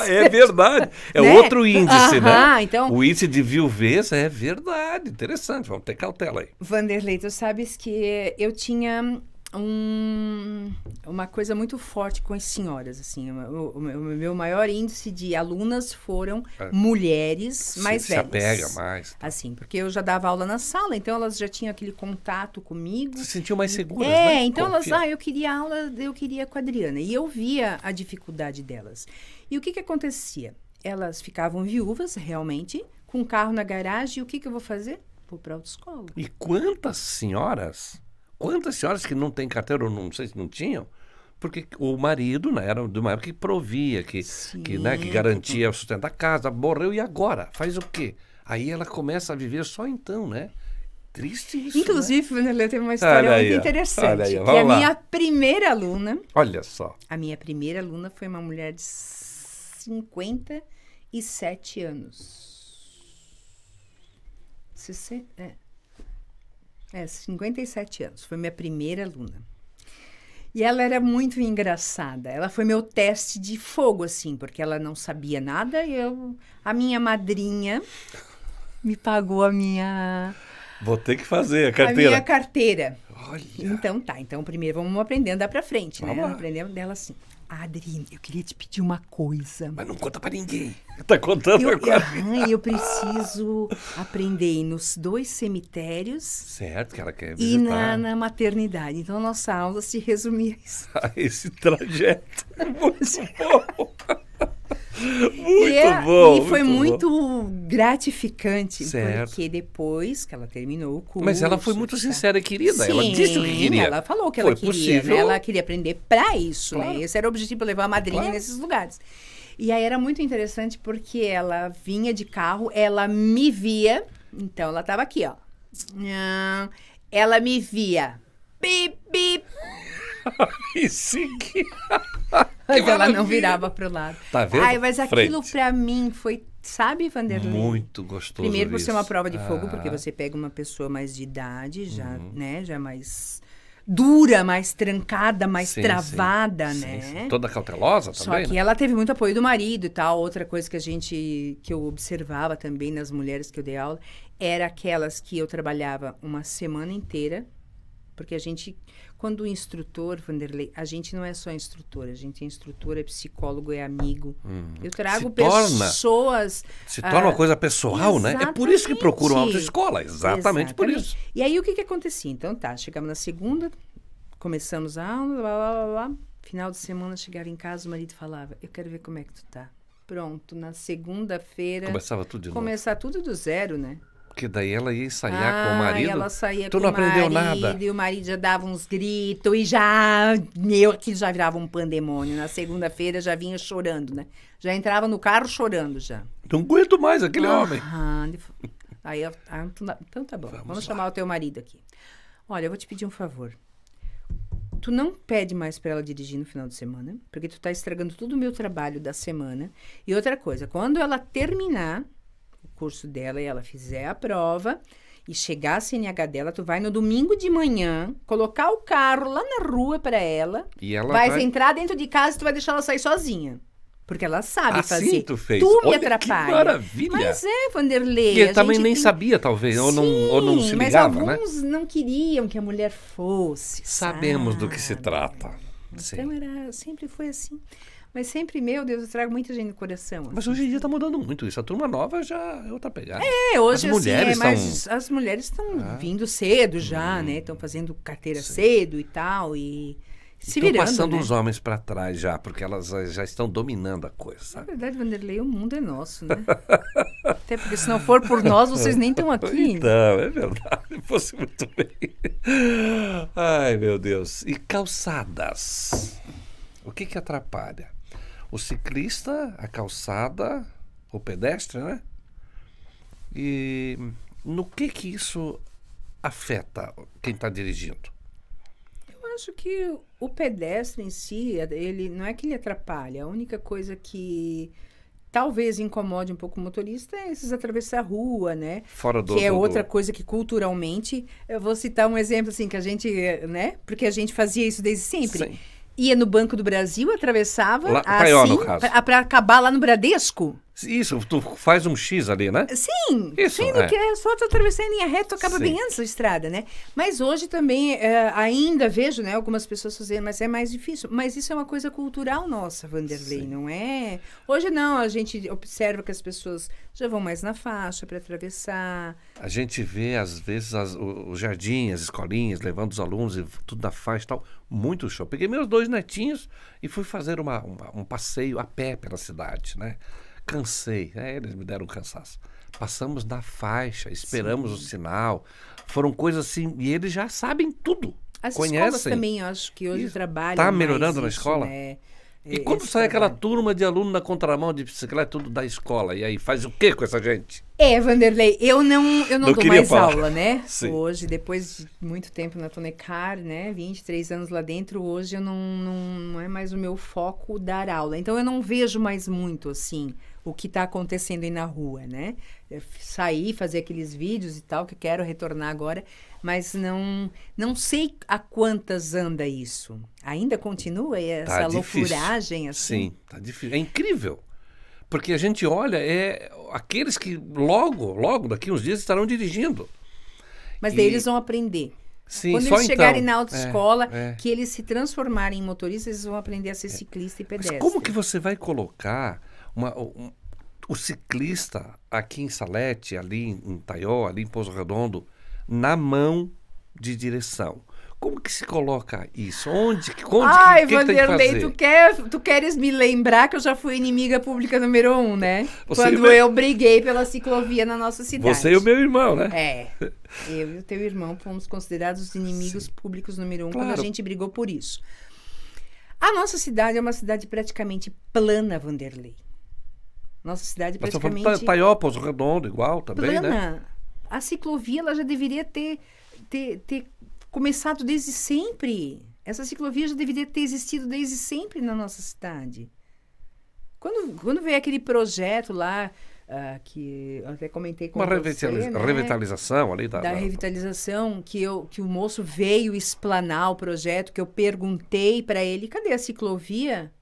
É verdade. É né? outro índice, né? Então, o índice de viuvez é verdade. Interessante. Vamos ter cautela aí. Vanderlei, tu sabes que eu tinha uma coisa muito forte com as senhoras, assim. O meu maior índice de alunas foram mulheres mais velhas. Se apega mais. Assim, porque eu já dava aula na sala, então elas já tinham aquele contato comigo. Se sentiam mais seguras, né? Então elas, eu queria aula, eu queria com a Adriana. E eu via a dificuldade delas. E o que acontecia? Elas ficavam viúvas, realmente, com um carro na garagem. E o que eu vou fazer? Vou para a autoescola. E quantas senhoras que não têm carteira, ou não sei se não tinham, porque o marido, né, era de uma época que provia, que garantia o sustento da casa, morreu, e agora? Faz o quê? Aí ela começa a viver só então, né? Triste isso, inclusive, né? Tem uma história muito interessante. Aí, que a minha primeira aluna... Olha só. A minha primeira aluna foi uma mulher de 57 anos. 57 anos. Foi minha primeira aluna. E ela era muito engraçada. Ela foi meu teste de fogo, assim, porque ela não sabia nada. A minha madrinha me pagou a minha... Vou ter que fazer a carteira. A minha carteira. Olha. Então tá. Então primeiro vamos aprender a andar pra frente, Vamos né? lá. Aprendendo dela assim. Adri, eu queria te pedir uma coisa. Mas não conta pra ninguém. Tá contando agora. Eu preciso aprender a ir nos 2 cemitérios. Certo, que ela quer E visitar. na maternidade. Então, a nossa aula se resumia a isso. Esse trajeto. Muito bom. Muito bom. E foi bom. muito gratificante. Certo. Porque depois que ela terminou o curso... Mas ela foi muito sincera e querida. Sim, Ela disse o que queria. Ela falou que ela queria. Possível. Né? Ela queria aprender pra isso. Claro. Né? Esse era o objetivo, levar a madrinha nesses lugares. E aí era muito interessante porque ela vinha de carro, ela me via. Então, ela tava aqui, ó. Ela me via. Bip, bip. E seguir. Mas ela não virava pro lado. Tá vendo? Mas aquilo Frente. pra mim foi, sabe, Vanderlei? Muito gostoso. Primeiro por ser uma isso. prova de fogo, porque você pega uma pessoa mais de idade, já, né, já mais dura, mais trancada, mais Sim, travada, sim, né? sim. Toda cautelosa Só também, que né? ela teve muito apoio do marido e tal. Outra coisa que eu observava também nas mulheres que eu dei aula, era aquelas que eu trabalhava uma semana inteira, porque quando o instrutor, Vanderlei, a gente não é só instrutor, a gente é instrutor, é psicólogo, é amigo. Eu trago pessoas... Se torna uma coisa pessoal, né? É por isso que procuram autoescola, exatamente por isso. E aí, o que acontecia? Então, chegamos na segunda, começamos a aula, blá, blá, blá, blá. Final de semana, chegava em casa, o marido falava, eu quero ver como é que tu tá. Pronto, na segunda-feira... Começava tudo de novo. Começar tudo do zero, né? Porque daí ela ia ensaiar com o marido. Ela saía tu com não o aprendeu marido, nada. E o marido já dava uns gritos e aquilo já virava um pandemônio. Na segunda-feira já vinha chorando, né? Já entrava no carro chorando já. Não aguento mais aquele homem. Aí então tá bom, vamos chamar o teu marido aqui. Olha, eu vou te pedir um favor. Tu não pede mais pra ela dirigir no final de semana, porque tu tá estragando todo o meu trabalho da semana. E outra coisa, quando ela terminar o curso dela e ela fizer a prova e chegar a CNH dela, tu vai no domingo de manhã colocar o carro lá na rua pra ela, E ela vai entrar dentro de casa e tu vai deixar ela sair sozinha. Porque ela sabe fazer. Assim tu fez. Tu me Olha, atrapalha. que maravilha. Mas Vanderlei. Que ele também nem sabia, talvez, ou não se ligava, mas alguns não queriam que a mulher fosse. Sabemos do que se sabe? trata. Sim. Então sempre foi assim. Mas sempre, meu Deus, eu trago muita gente no coração. Mas hoje em dia tá mudando muito isso. A turma nova já é outra pegada. Hoje as mulheres mas as mulheres estão vindo cedo já, né? Estão fazendo carteira cedo e tal, e se Estão virando, passando né? os homens para trás já, porque elas já estão dominando a coisa, Na sabe? verdade, Vanderlei, o mundo é nosso, né? Até porque se não for por nós, vocês nem estão aqui. Então, é verdade. Fosse muito bem. Ai, meu Deus. E calçadas? O que atrapalha? O ciclista, a calçada, o pedestre, né? E no que isso afeta quem está dirigindo? Eu acho que o pedestre em si, ele não é que ele atrapalha. A única coisa que talvez incomode um pouco o motorista é esses atravessar a rua, né? Fora do... Que é outra coisa que culturalmente... Eu vou citar um exemplo assim, que a gente, né? Porque a gente fazia isso desde sempre. Sim. Ia no Banco do Brasil, atravessava Lá, assim, Paió, no caso. para acabar lá no Bradesco. Isso, tu faz um X ali, né? Sim, Isso, sendo que é só tu atravessar em linha reta, tu acaba Sim. bem antes da estrada, né? Mas hoje também ainda vejo, né, algumas pessoas fazendo, mas é mais difícil. Mas isso é uma coisa cultural nossa, Vanderlei, Sim. não é? Hoje não, a gente observa que as pessoas já vão mais na faixa para atravessar. A gente vê, às vezes, os jardins, as escolinhas, levando os alunos e tudo na faixa e tal. Muito show. Peguei meus 2 netinhos e fui fazer um passeio a pé pela cidade, né? Cansei. Eles me deram um cansaço. Passamos na faixa, esperamos o sinal. Foram coisas assim, e eles já sabem tudo. As conhecem. escolas também, eu acho que hoje Isso. trabalham Tá mais melhorando na isso, escola? né? E quando Esse sai aquela trabalho. turma de aluno na contramão de bicicleta, tudo da escola, e aí faz o quê com essa gente? Vanderlei, eu não Não dou queria mais falar. aula, né? Sim. Hoje, depois de muito tempo na Tonecar, né? 23 anos lá dentro, hoje eu não é mais o meu foco dar aula. Então, eu não vejo mais muito, assim, o que está acontecendo aí na rua, né? Eu saí, fazer aqueles vídeos e tal, que eu quero retornar agora, mas não sei a quantas anda isso. Ainda continua essa Tá difícil. loucuragem, assim? Sim, tá difícil. É incrível. Porque a gente olha, aqueles que logo, daqui uns dias estarão dirigindo. Mas E- daí eles vão aprender. Sim, Quando só eles chegarem então. na autoescola, É. que eles se transformarem em motoristas, eles vão aprender a ser ciclista e Mas pedestre. como que você vai colocar o ciclista aqui em Salete, ali em Taió, ali em Pouso Redondo, na mão de direção? Como que se coloca isso? Ai, que tem que Vanderlei, fazer? tu queres me lembrar que eu já fui inimiga pública número 1, né? Você Quando e meu- eu briguei pela ciclovia na nossa cidade. Você e o meu irmão, né? É, eu e o teu irmão fomos considerados os inimigos públicos número 1 quando Claro. a gente brigou por isso. A nossa cidade é uma cidade praticamente plana, Vanderlei. Nossa cidade Nós estamos falando praticamente Taió, Pouso Redondo, igual também, né? plana. A ciclovia ela já deveria ter começado desde sempre. Essa ciclovia já deveria ter existido desde sempre na nossa cidade. Quando veio aquele projeto lá, que eu até comentei com Uma você, né? revitalização ali Da revitalização, que o moço veio explanar o projeto, que eu perguntei para ele, cadê a ciclovia?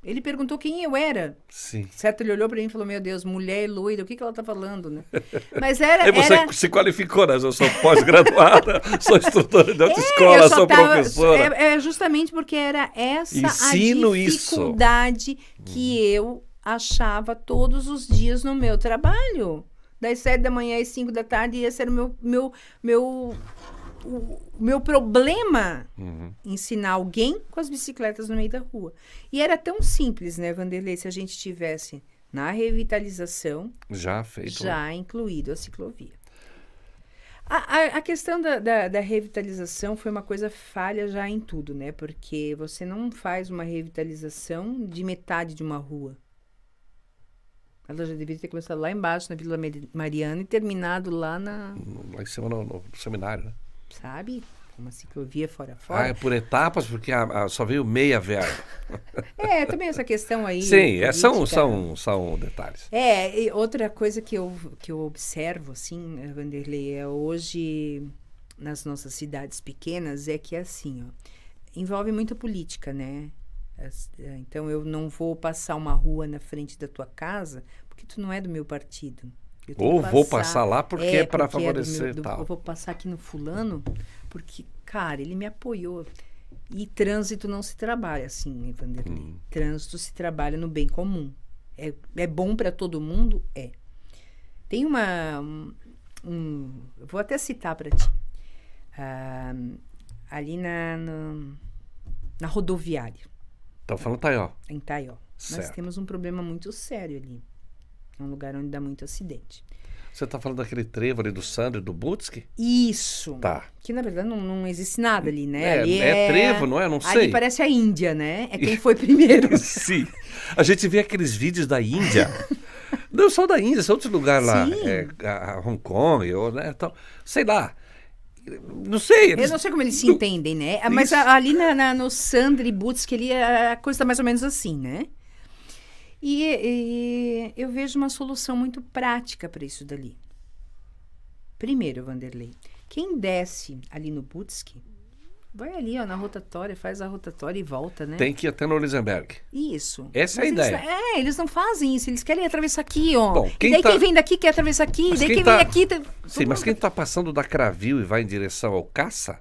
Ele perguntou quem eu era. Sim. Certo? Ele olhou para mim e falou, meu Deus, mulher loira, o que ela tá falando, né? Mas era... Aí você se qualificou, né? Eu sou pós-graduada, sou instrutora de autoescola, sou professora. É justamente porque era essa Ensino a dificuldade que eu achava todos os dias no meu trabalho. Das 7 da manhã às 5 da tarde, e esse era o meu problema, ensinar alguém com as bicicletas no meio da rua. E era tão simples, né, Vanderlei, se a gente tivesse na revitalização Já feito. já incluído a ciclovia. A questão da revitalização foi uma coisa falha já em tudo, né? Porque você não faz uma revitalização de metade de uma rua. Ela já deveria ter começado lá embaixo, na Vila Mariana, e terminado lá Lá em cima no seminário, né? sabe? Uma ciclovia fora. É por etapas, porque só veio meia verba. Também essa questão aí. Sim, política. são detalhes. E outra coisa que eu observo, assim, Vanderlei, hoje nas nossas cidades pequenas, é que assim, ó, envolve muita política, né? Então, eu não vou passar uma rua na frente da tua casa porque tu não é do meu partido. Ou vou passar lá porque é para favorecer tal. Eu vou passar aqui no fulano porque, cara, ele me apoiou. E trânsito não se trabalha assim, Vanderlei. Trânsito se trabalha no bem comum. É bom para todo mundo? É. Tem eu vou até citar para ti. Ali na rodoviária. Estão falando Taió. Em Taió. Nós Certo. temos um problema muito sério ali. É um lugar onde dá muito acidente. Você está falando daquele trevo ali do Sandro e do Butski? Isso. Tá. Que, na verdade, não existe nada ali, né? Ali É trevo, não é? Não sei. Ali parece a Índia, né? É quem foi primeiro. Sim. A gente vê aqueles vídeos da Índia. Não só da Índia, são outros lugares lá. Sim. Hong Kong, ou, né, então, sei lá. Não sei. Eu não sei como eles se entendem, né? Mas Isso. ali no Sandri Butz, que ali a coisa está mais ou menos assim, né? E eu vejo uma solução muito prática para isso dali. Primeiro, Vanderlei, quem desce ali no Butski, Vai ali, ó, na rotatória, faz a rotatória e volta, né? Tem que ir até no Lisenberg. Isso. Essa é a Mas ideia. eles não fazem isso, eles querem atravessar aqui, ó. Bom, E daí quem vem daqui quer atravessar aqui, Mas daí quem quem tá- vem aqui... Sim, mas quem está passando da Cravil e vai em direção ao Caça,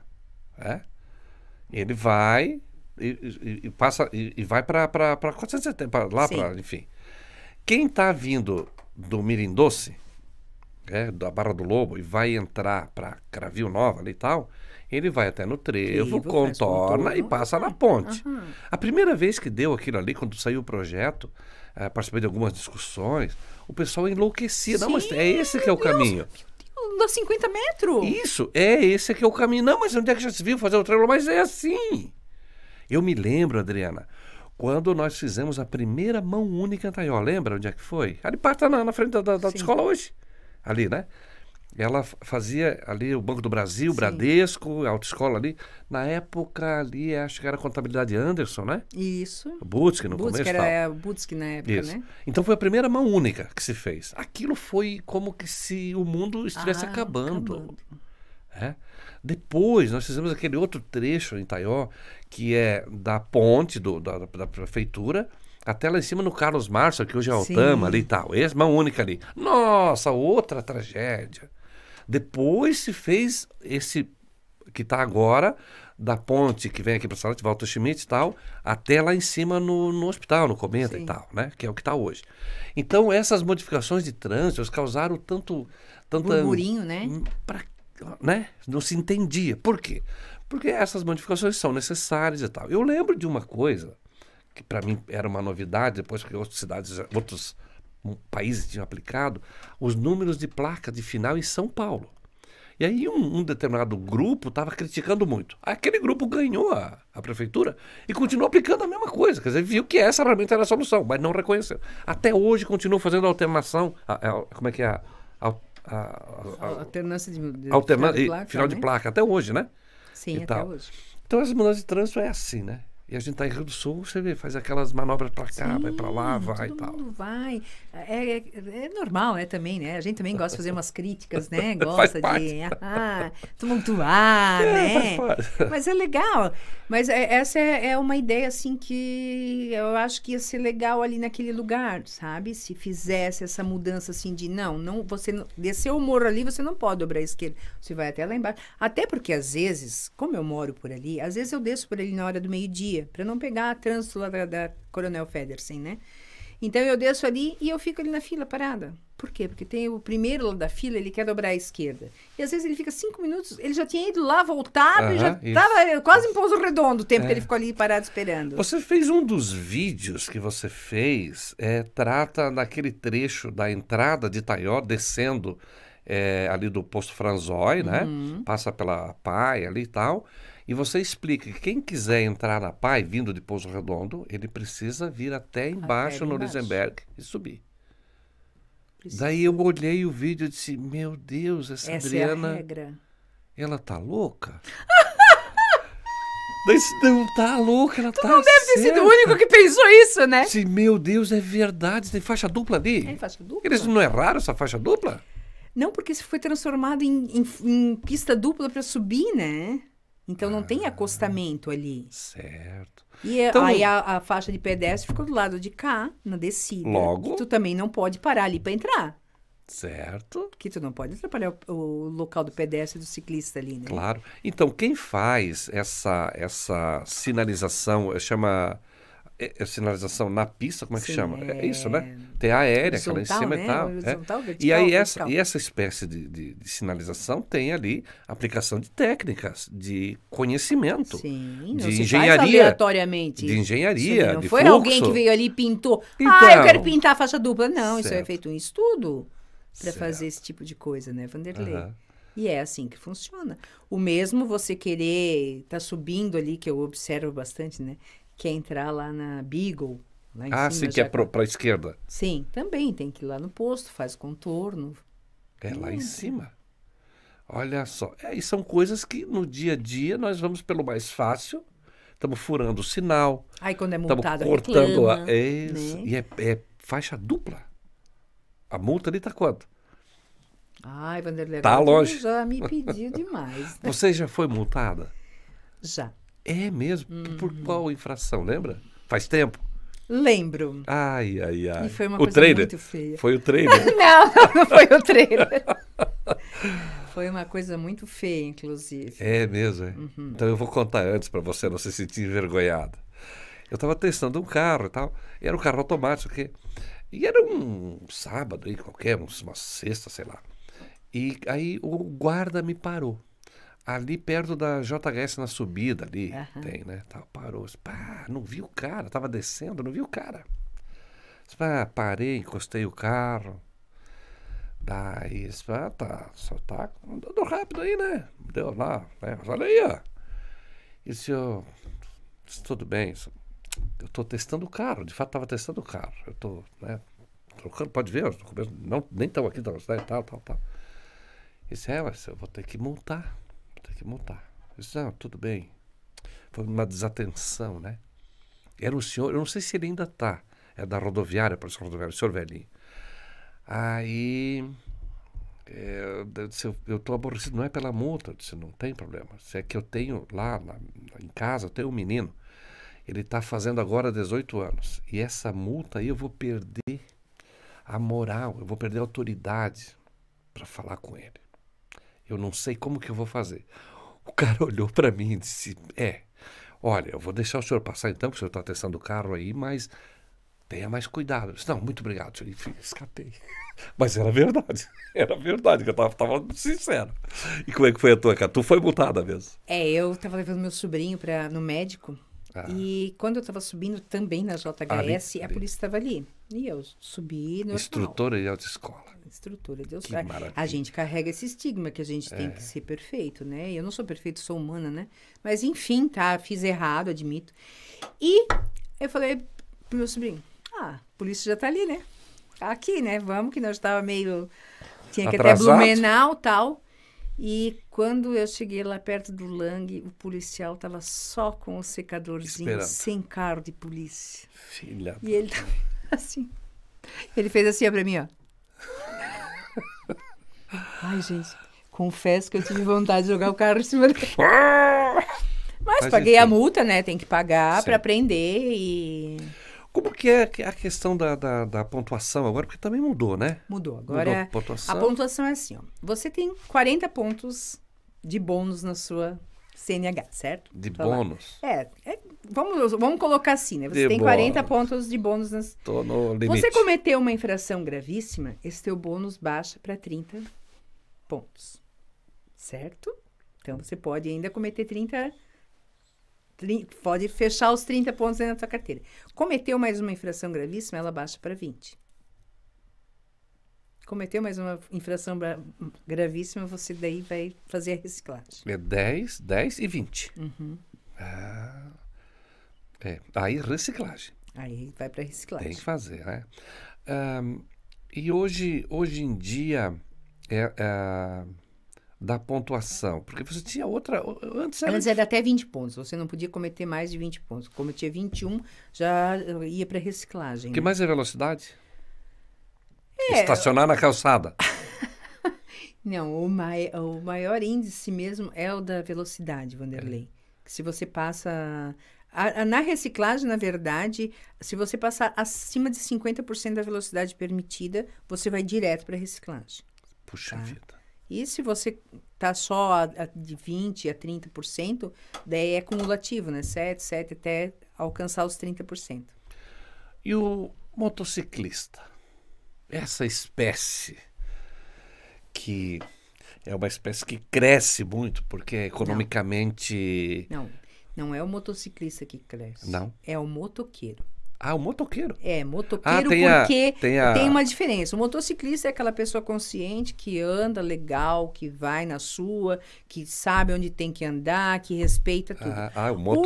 ele vai e passa e vai para 470, lá Sim. para, enfim. Quem está vindo do Mirim-Doce, da Barra do Lobo, e vai entrar para Cravil Nova ali e tal, ele vai até no trevo, Trevo, faz contorna contorno, e passa na ponte. Aham. A primeira vez que deu aquilo ali, quando saiu o projeto, participei de algumas discussões, o pessoal enlouquecia. Não, mas é esse que é o caminho. Não dá 50 metros. Isso, esse que é o caminho. Não, mas onde é que já se viu fazer o treino? Mas é assim. Eu me lembro, Adriana, quando nós fizemos a primeira mão única em Taió. Lembra onde é que foi? Ali parte na frente da Sim. escola hoje. Ali, né? Ela fazia ali o Banco do Brasil, Sim. Bradesco, a autoescola ali. Na época ali, acho que era a contabilidade Anderson, né? Isso. O Butsk no Butsk começo. era Tal. o Butsk na época, Isso. né? Então foi a primeira mão única que se fez. Aquilo foi como que se o mundo estivesse acabando. Depois nós fizemos aquele outro trecho em Taió, que é da ponte da prefeitura até lá em cima no Carlos Márcio, que hoje é Altama ali e tal. Essa mão única ali. Nossa, outra tragédia. Depois se fez esse que está agora, da ponte que vem aqui para Salete, Walter Schmidt e tal, até lá em cima no hospital, no Cometa Sim. e tal, né? Que é o que está hoje. Então essas modificações de trânsito causaram tanta Burburinho, né? né? Não se entendia. Por quê? Porque essas modificações são necessárias e tal. Eu lembro de uma coisa que para mim era uma novidade, depois que outras cidades, outros países tinham aplicado, os números de placa de final em São Paulo. E aí um determinado grupo estava criticando muito. Aquele grupo ganhou a prefeitura e continuou aplicando a mesma coisa. Quer dizer, viu que essa realmente era a solução, mas não reconheceu. Até hoje continuam fazendo alternação. Como é que é? Alternância de Final de né? placa, até hoje, né? Sim, E até tal. hoje. Então as mudanças de trânsito é assim, né? E a gente tá em Rio do Sul, você vê, faz aquelas manobras para cá, vai para lá, vai e todo tal. mundo vai. É normal, né, também, né? A gente também gosta de fazer umas críticas, né? Faz Gosta parte. de tumultuar, né? Faz parte. Mas é legal. Mas essa é uma ideia, assim, que eu acho que ia ser legal ali naquele lugar, sabe? Se fizesse essa mudança, assim, de não, você desceu o morro ali, você não pode dobrar a esquerda. Você vai até lá embaixo. Até porque, às vezes, como eu moro por ali, às vezes eu desço por ali na hora do meio-dia, para não pegar trânsito lá da Coronel Federsen, né? Então eu desço ali e eu fico ali na fila parada. Por quê? Porque tem o primeiro lá da fila, ele quer dobrar à esquerda. E às vezes ele fica 5 minutos, ele já tinha ido lá, voltado, e já estava quase em Pouso Redondo o tempo que ele ficou ali parado esperando. Você fez um dos vídeos que você fez, trata daquele trecho da entrada de Taió, descendo ali do posto Franzói, né? Passa pela PAI ali e tal. E você explica que quem quiser entrar na PAI, vindo de Pouso Redondo, ele precisa vir até embaixo no Lisenberg e subir. Precisa. Daí eu olhei o vídeo e disse, meu Deus, essa Adriana, é a regra. Ela tá louca? Daí não tá louca, ela tá não deve ter sido o único que pensou isso, né? Sim, meu Deus, é verdade, tem faixa dupla ali. É faixa dupla? Eles não erraram essa faixa dupla? Não, porque isso foi transformado em pista dupla para subir, né? Então não tem acostamento ali. Certo. E então, aí a faixa de pedestre ficou do lado de cá, na descida. Logo. Que tu também não pode parar ali para entrar. Certo. Que tu não pode atrapalhar o local do pedestre e do ciclista ali, né? Claro. Então, quem faz essa sinalização, chama sinalização na pista, como é que Sim, chama? É isso, né? Tem a aérea, aquela em cima, né? E tal. Vertical, E aí vertical. essa espécie de sinalização tem ali aplicação de técnicas, de conhecimento, Sim, de não se engenharia, faz aleatoriamente. de engenharia, não de foi fluxo. alguém que veio ali e pintou. Então, eu quero pintar a faixa dupla. Não, isso é certo. feito um estudo para Certo. fazer esse tipo de coisa, né, Vanderlei? Aham. E é assim que funciona. O mesmo você querer tá subindo ali, que eu observo bastante, né? Que é entrar lá na Beagle, lá em cima. Sim, que é para a esquerda. Sim, também tem que ir lá no posto, faz contorno. É lá em cima. Olha só. E são coisas que no dia a dia nós vamos pelo mais fácil. Estamos furando o sinal. Aí quando é Estamos multado, cortando reclama, isso. né? E é faixa dupla. A multa ali está quanto? Ai, Vanderlei, Tá agora longe. já me pediu demais. Você já foi multada? Já. É mesmo? Por qual infração, lembra? Faz tempo? Lembro. Ai, ai, ai. E foi uma O coisa trailer? muito feia. Foi o trailer. Não foi o trailer. Foi uma coisa muito feia, inclusive. É mesmo, é? Então eu vou contar antes para você não se sentir envergonhada. Eu estava testando um carro e tal. E era um carro automático. E era um sábado aí qualquer, uma sexta, sei lá. E aí o guarda me parou. Ali perto da JHS na subida ali, tem, né? Parou. Pá, não vi o cara, tava descendo, não vi o cara. Pá, parei, encostei o carro. Daí, tá, só tá andando rápido aí, né? Deu lá, né? Olha aí, ó. E disse, tudo bem, eu tô testando o carro, de fato tava testando o carro. Eu tô, né? Trocando, pode ver, não, nem estão aqui na velocidade, tal. E disse, mas eu vou ter que multar. Eu disse, não, tudo bem. Foi uma desatenção, né? Era um senhor, eu não sei se ele ainda tá. É da rodoviária, polícia rodoviária, o senhor velhinho. Aí, eu disse, eu tô aborrecido, não é pela multa. Eu disse, não tem problema. Se é que eu tenho lá em casa, eu tenho um menino. Ele tá fazendo agora 18 anos. E essa multa aí eu vou perder a moral, eu vou perder a autoridade para falar com ele. Eu não sei como que eu vou fazer. O cara olhou para mim e disse, olha, eu vou deixar o senhor passar então, porque o senhor está testando o carro aí, mas tenha mais cuidado. Eu disse, não, muito obrigado, senhor. Enfim, escapei. Mas era verdade, que eu tava sincero. E como é que foi a tua, cara? Tu foi multada mesmo? Eu tava levando meu sobrinho no médico, e quando eu tava subindo também na JHS, a polícia estava ali. E eu subi normal. Instrutora de autoescola. Instrutora, Deus Que sabe. maravilha. A gente carrega esse estigma que a gente tem que ser perfeito, né? Eu não sou perfeito, sou humana, né? Mas enfim, tá, fiz errado, admito. E eu falei pro meu sobrinho, a polícia já tá ali, né? Aqui, né? Vamos, que nós tava meio... Tinha que ir até Blumenau e tal. E quando eu cheguei lá perto do Lang, o policial tava só com o secadorzinho, esperando. sem carro de polícia. Filha. E ele tava assim. Ele fez assim, ó, pra mim, ó. Ai, gente, confesso que eu tive vontade de jogar o carro em cima dele. Mas paguei a multa, né? Tem que pagar para aprender e... Como que é a questão da pontuação agora? Porque também mudou, né? Mudou. Agora, a pontuação é assim, ó. Você tem 40 pontos de bônus na sua CNH, certo? De bônus? Vamos colocar assim, né? Você tem 40 pontos de bônus. Tô no limite. Você cometeu uma infração gravíssima, esse teu bônus baixa para 30 pontos, certo? Então, você pode ainda cometer pode fechar os 30 pontos aí na tua carteira. Cometeu mais uma infração gravíssima, ela baixa para 20. Cometeu mais uma infração gravíssima, você daí vai fazer a reciclagem. É 10 e 20. Aí reciclagem. Aí vai para reciclagem. Tem que fazer, né? E hoje em dia da pontuação, porque você tinha outra... Antes era até 20 pontos, você não podia cometer mais de 20 pontos. Cometia 21, já ia para reciclagem. O que mais é velocidade? Estacionar na calçada. Não, o maior índice mesmo é o da velocidade, Vanderlei. Se você passa... Na reciclagem, na verdade, se você passar acima de 50% da velocidade permitida, você vai direto para a reciclagem. Puxa vida. E se você tá só de 20% a 30%, daí é cumulativo, né? 7 até alcançar os 30%. E o motociclista? Essa espécie que é uma espécie que cresce muito, porque economicamente... Não é o motociclista que cresce. Não? É o motoqueiro. O motoqueiro. Motoqueiro porque tem uma diferença. O motociclista é aquela pessoa consciente que anda legal, que vai na sua, que sabe onde tem que andar, que respeita tudo.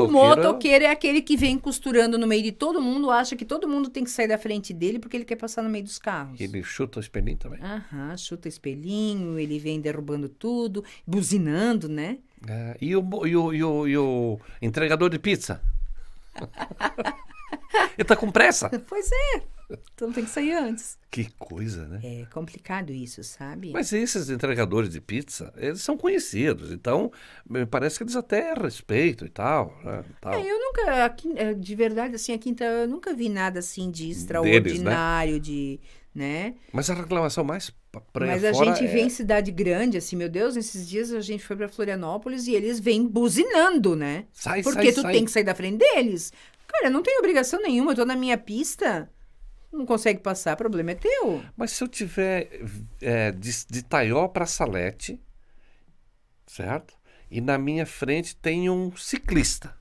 O motoqueiro é aquele que vem costurando no meio de todo mundo, acha que todo mundo tem que sair da frente dele porque ele quer passar no meio dos carros. Ele chuta o espelhinho também. Chuta espelhinho, ele vem derrubando tudo, buzinando, né? E o entregador de pizza? Ele tá com pressa. Pois é. Então tem que sair antes. Que coisa, né? É complicado isso, sabe? Mas esses entregadores de pizza, eles são conhecidos, então me parece que eles até respeitam e tal, né? Eu nunca, de verdade, assim, eu nunca vi nada assim de Deles, né? extraordinário, né? Mas a reclamação mais pra Mas a fora gente vê em cidade grande, assim, meu Deus, nesses dias a gente foi pra Florianópolis e eles vêm buzinando, né? Sai, Porque tu sai. tem que sair da frente deles. Cara, eu não tenho obrigação nenhuma, eu tô na minha pista, não consegue passar, o problema é teu. Mas se eu tiver de Taió para Salete, certo? E na minha frente tem um ciclista.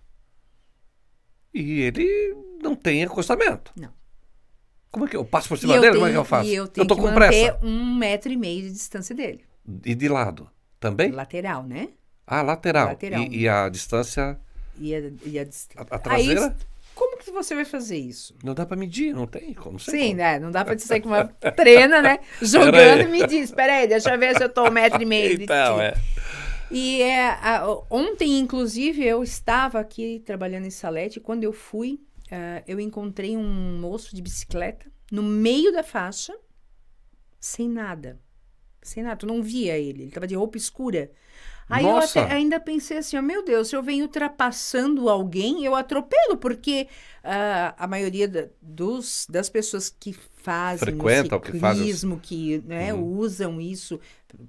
E ele não tem acostamento. Não. Como é que eu passo por cima dele? Como é que eu faço? E eu tenho tô que com manter pressa. 1,5 m de distância dele. E de lado também? Lateral, né? Ah, lateral. Lateral. E a distância, E a distância. a traseira? Aí, como que você vai fazer isso? Não dá para medir, não tem como. Não sei Sim, como. né? Não dá pra te sair com uma trena, né? Jogando e me diz, peraí, deixa eu ver se eu tô 1,5 m de Então, ti. E ontem, inclusive, eu estava aqui trabalhando em Salete, e quando eu fui, eu encontrei um moço de bicicleta no meio da faixa, sem nada. Sem nada, tu não via ele, ele estava de roupa escura. Aí Nossa! eu ainda pensei assim, meu Deus, se eu venho ultrapassando alguém, eu atropelo, porque a maioria das pessoas que fazem Frequentam, o que fazem ciclismo, que né, usam isso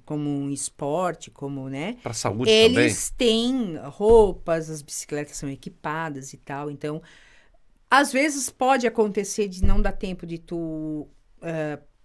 como um esporte, como, né? Para saúde Eles têm roupas, as bicicletas são equipadas e tal, então, às vezes pode acontecer de não dar tempo de tu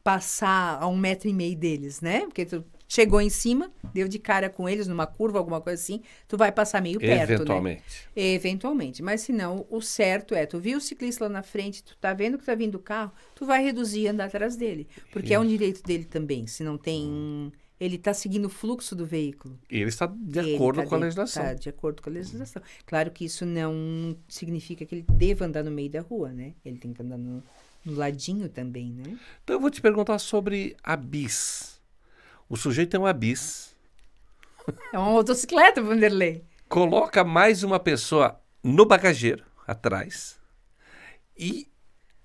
passar a 1,5 m deles, né? Porque tu chegou em cima, deu de cara com eles numa curva, alguma coisa assim, tu vai passar meio perto, eventualmente. né? Eventualmente. Mas se não, o certo é, tu viu o ciclista lá na frente, tu tá vendo que tá vindo o carro, tu vai reduzir e andar atrás dele. Porque é um direito dele também, se não tem... Ele tá seguindo o fluxo do veículo. E ele está de acordo com a legislação. Está de acordo com a legislação. Claro que isso não significa que ele deva andar no meio da rua, né? Ele tem que andar no ladinho também, né? Então eu vou te perguntar sobre a bis. O sujeito tem uma bis. É uma motocicleta, Vanderlei. Coloca mais uma pessoa no bagageiro, atrás. E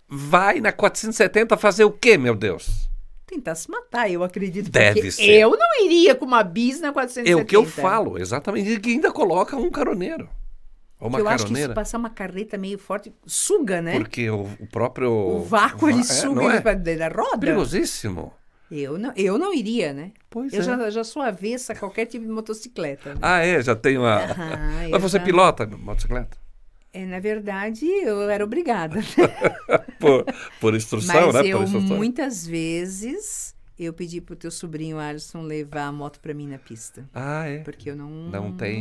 vai na 470 fazer o quê, meu Deus? Tentar se matar, eu acredito. Deve ser. Eu não iria com uma bis na 470. É o que eu falo, exatamente. E que ainda coloca um caroneiro. Ou uma eu caroneira. acho que se passar uma carreta meio forte, suga, né? Porque o próprio... O vácuo, ele suga não ele pra dentro da roda. Perigosíssimo. Eu não iria, né? Pois eu é. já sou avessa a qualquer tipo de motocicleta. Né? Ah, já tem uma... Mas você pilota motocicleta? Na verdade, eu era obrigada. por instrução, mas né? eu, Por instrução. muitas vezes, eu pedi pro teu sobrinho Alisson levar a moto pra mim na pista. Ah, é? Porque eu não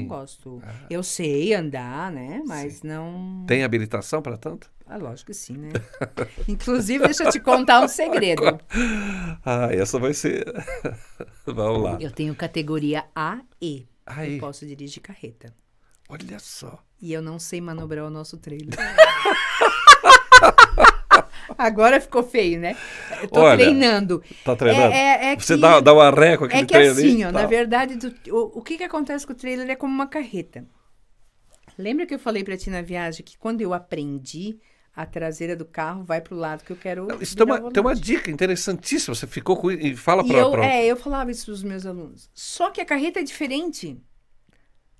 gosto. Ah. Eu sei andar, né? Mas Sim. não... Tem habilitação para tanto? Lógico que sim, né? Inclusive, deixa eu te contar um segredo. Essa vai ser... Vamos lá. Eu tenho categoria AE. Aí. Eu posso dirigir carreta. Olha só. E eu não sei manobrar o nosso trailer. Agora ficou feio, né? Eu tô treinando. Tá treinando? Você que, dá um arreco aquele trailer ali? É que assim, ó, na verdade, o que acontece com o trailer é como uma carreta. Lembra que eu falei pra ti na viagem que quando eu aprendi, a traseira do carro vai pro lado que eu quero. Isso tem uma dica interessantíssima. Você ficou com... E fala pra... Eu falava isso pros meus alunos. Só que a carreta é diferente.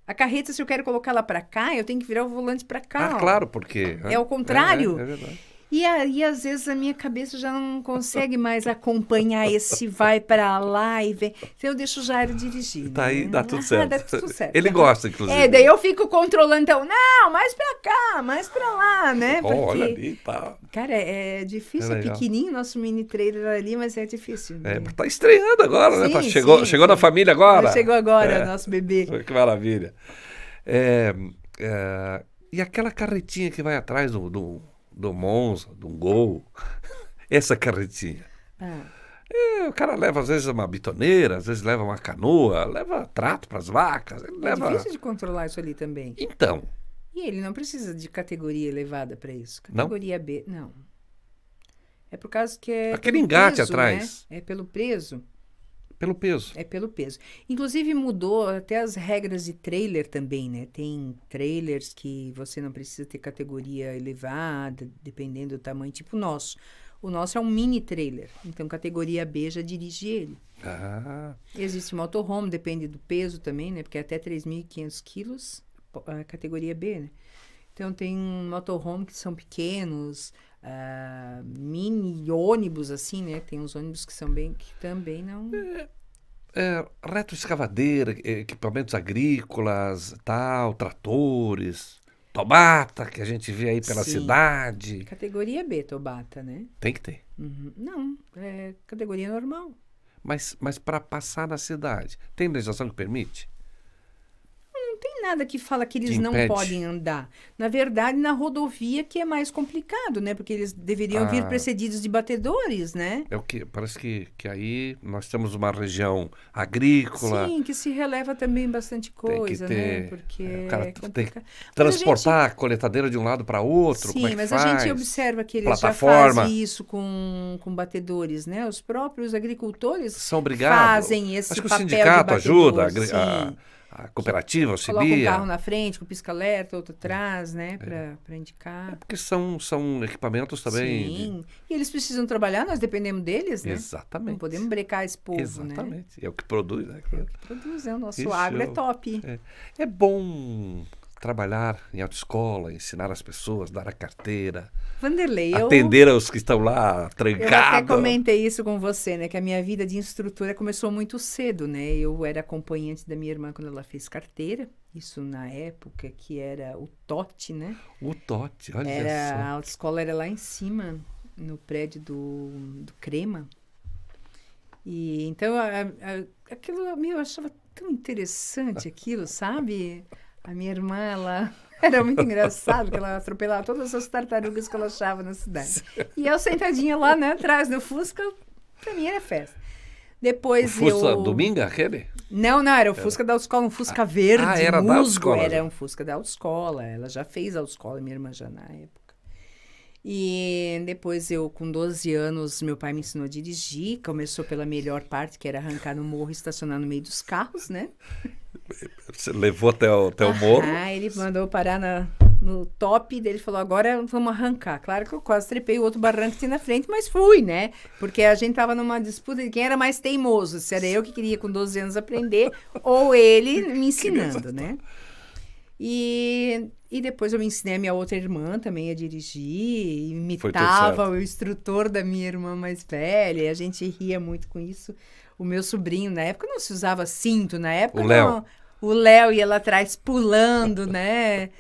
A carreta, se eu quero colocar ela pra cá, eu tenho que virar o volante pra cá. Claro, porque... É o contrário. É verdade. E aí, às vezes, a minha cabeça já não consegue mais acompanhar esse vai pra lá e vem. Então, eu deixo o Jairo dirigir. Tá aí, dá tudo certo. Dá tudo certo. Ele gosta, inclusive. Daí eu fico controlando, então, não, mais pra cá, mais pra lá, né? Porque, olha ali, tá. Cara, é difícil, é pequenininho o nosso mini trailer ali, mas é difícil. Né? Tá estreando agora, né? Chegou na família agora. Chegou agora, nosso bebê. Que maravilha. E aquela carretinha que vai atrás do Monza, do Gol, essa carretinha. O cara leva, às vezes, uma bitoneira, às vezes leva uma canoa, leva trato para as vacas. Difícil de controlar isso ali também. Então. E ele não precisa de categoria elevada para isso. Categoria B, não. É por causa que é... Aquele engate peso, atrás. Né? É pelo peso. Pelo peso. É pelo peso. Inclusive mudou até as regras de trailer também, né? Tem trailers que você não precisa ter categoria elevada, dependendo do tamanho, tipo o nosso. O nosso é um mini trailer, então categoria B já dirige ele. Ah, Existe motorhome, depende do peso também, né? Porque é até 3.500 quilos, a categoria B, né? Então tem motorhome que são pequenos, mini ônibus, assim, né? Tem uns ônibus que são bem, que também não... retroescavadeira, equipamentos agrícolas, tal, tratores, Tobata, que a gente vê aí pela Sim. cidade. Categoria B, Tobata, né? Tem que ter. Uhum. Não, é categoria normal. Mas para passar na cidade, tem legislação que permite? Não tem nada que fala que eles Que não impede? podem andar. Na verdade, na rodovia que é mais complicado, né? Porque eles deveriam vir Ah. precedidos de batedores, né? É o que parece que aí nós temos uma região agrícola. Sim, que se releva também bastante Tem que coisa, ter, né? Porque o cara é tem que complicado. transportar a coletadeira de um lado para outro. Como é Sim, que mas faz? a gente observa que eles Plataforma. já fazem isso com batedores, né? Os próprios agricultores São obrigados. fazem esse Acho que o papel sindicato de ajuda, batedor, sim. a cooperativa Coloca um auxilia. carro na frente, com pisca-alerta, outro atrás, né? Para indicar. Porque são equipamentos também. Sim. E eles precisam trabalhar, nós dependemos deles, né? Exatamente. Não podemos brecar esse povo, né? Exatamente. É o que produz, né? É o que produz, né? O nosso Que agro é show. top. É bom trabalhar em autoescola, ensinar as pessoas, dar a carteira, Vanderlei, eu atender aos que estão lá até trancados. comentei isso com você, né? Que a minha vida de instrutora começou muito cedo, né? Eu era acompanhante da minha irmã quando ela fez carteira. Isso na época que era o TOT, né? O Tote, olha A só. autoescola era lá em cima, no prédio do Crema. E então aquilo eu achava tão interessante aquilo, sabe? A minha irmã, ela era muito engraçado, porque ela atropelava todas as tartarugas que ela achava na cidade. E eu sentadinha lá, né, atrás do Fusca, pra mim era festa. O Depois Fusca Dominga, aquele? Não, era o Fusca da autoescola, um Fusca verde, era da musgo, autoescola era já. um Fusca da autoescola. Ela já fez autoescola, minha irmã já na época. E depois eu, com 12 anos, meu pai me ensinou a dirigir. Começou pela melhor parte, que era arrancar no morro e estacionar no meio dos carros, né? Você levou até o morro? Ah, ele mandou parar no top, daí ele falou, agora vamos arrancar. Claro que eu quase trepei o outro barranco que tinha na frente, mas fui, né? Porque a gente tava numa disputa de quem era mais teimoso, se era eu que queria com 12 anos aprender, ou ele me ensinando, né? E depois eu me ensinei a minha outra irmã também a dirigir, imitava o instrutor da minha irmã mais velha, e a gente ria muito com isso. O meu sobrinho, na época, não se usava cinto, na época O Léo. não. O Léo ia lá atrás pulando, né?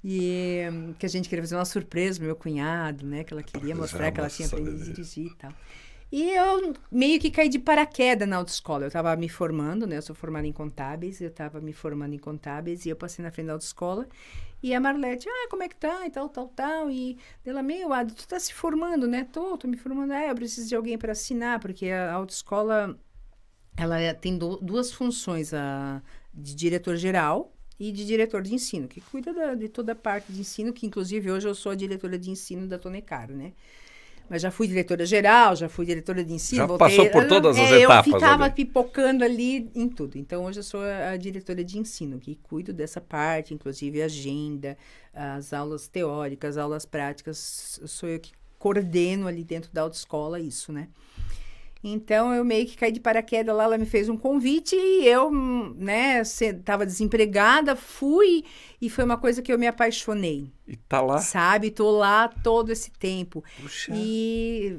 E que a gente queria fazer uma surpresa pro meu cunhado, né? Que ela queria mostrar que ela tinha aprendido a dirigir e tal. E eu meio que caí de paraquedas na autoescola. Eu estava me formando, né? Eu sou formada em contábeis, eu estava me formando em contábeis e eu passei na frente da autoescola. E a Marlete, como é que tá? E tal. E ela, tu tá se formando, né? Tô me formando. Eu preciso de alguém para assinar, porque a autoescola, ela tem duas funções, a de diretor-geral e de diretor de ensino, que cuida de toda a parte de ensino, que inclusive hoje eu sou a diretora de ensino da Tonecaro, né? Mas já fui diretora geral, já fui diretora de ensino. Já voltei, passou por todas as etapas. Eu ficava ali. pipocando ali em tudo. Então, hoje eu sou a diretora de ensino, que cuido dessa parte, inclusive agenda, as aulas teóricas, aulas práticas. Sou eu que coordeno ali dentro da autoescola isso, né? Então, eu meio que caí de paraquedas lá, ela me fez um convite e eu, né, estava desempregada, fui e foi uma coisa que eu me apaixonei. E tá lá? Sabe? Tô lá todo esse tempo. Puxa. E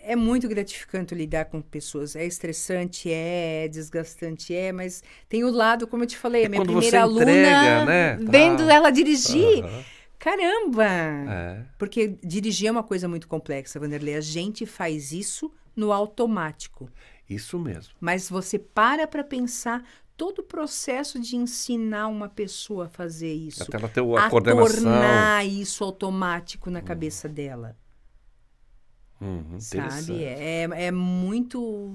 é muito gratificante lidar com pessoas. É estressante, é desgastante, mas tem o lado, como eu te falei, a minha primeira aluna, entrega, né? vendo ela dirigir. Aham. Caramba! É. Porque dirigir é uma coisa muito complexa, Vanderlei. A gente faz isso no automático. Isso mesmo. Mas você para pensar todo o processo de ensinar uma pessoa a fazer isso. Até ela ter a coordenação. Tornar isso automático na cabeça dela. Sabe? É muito,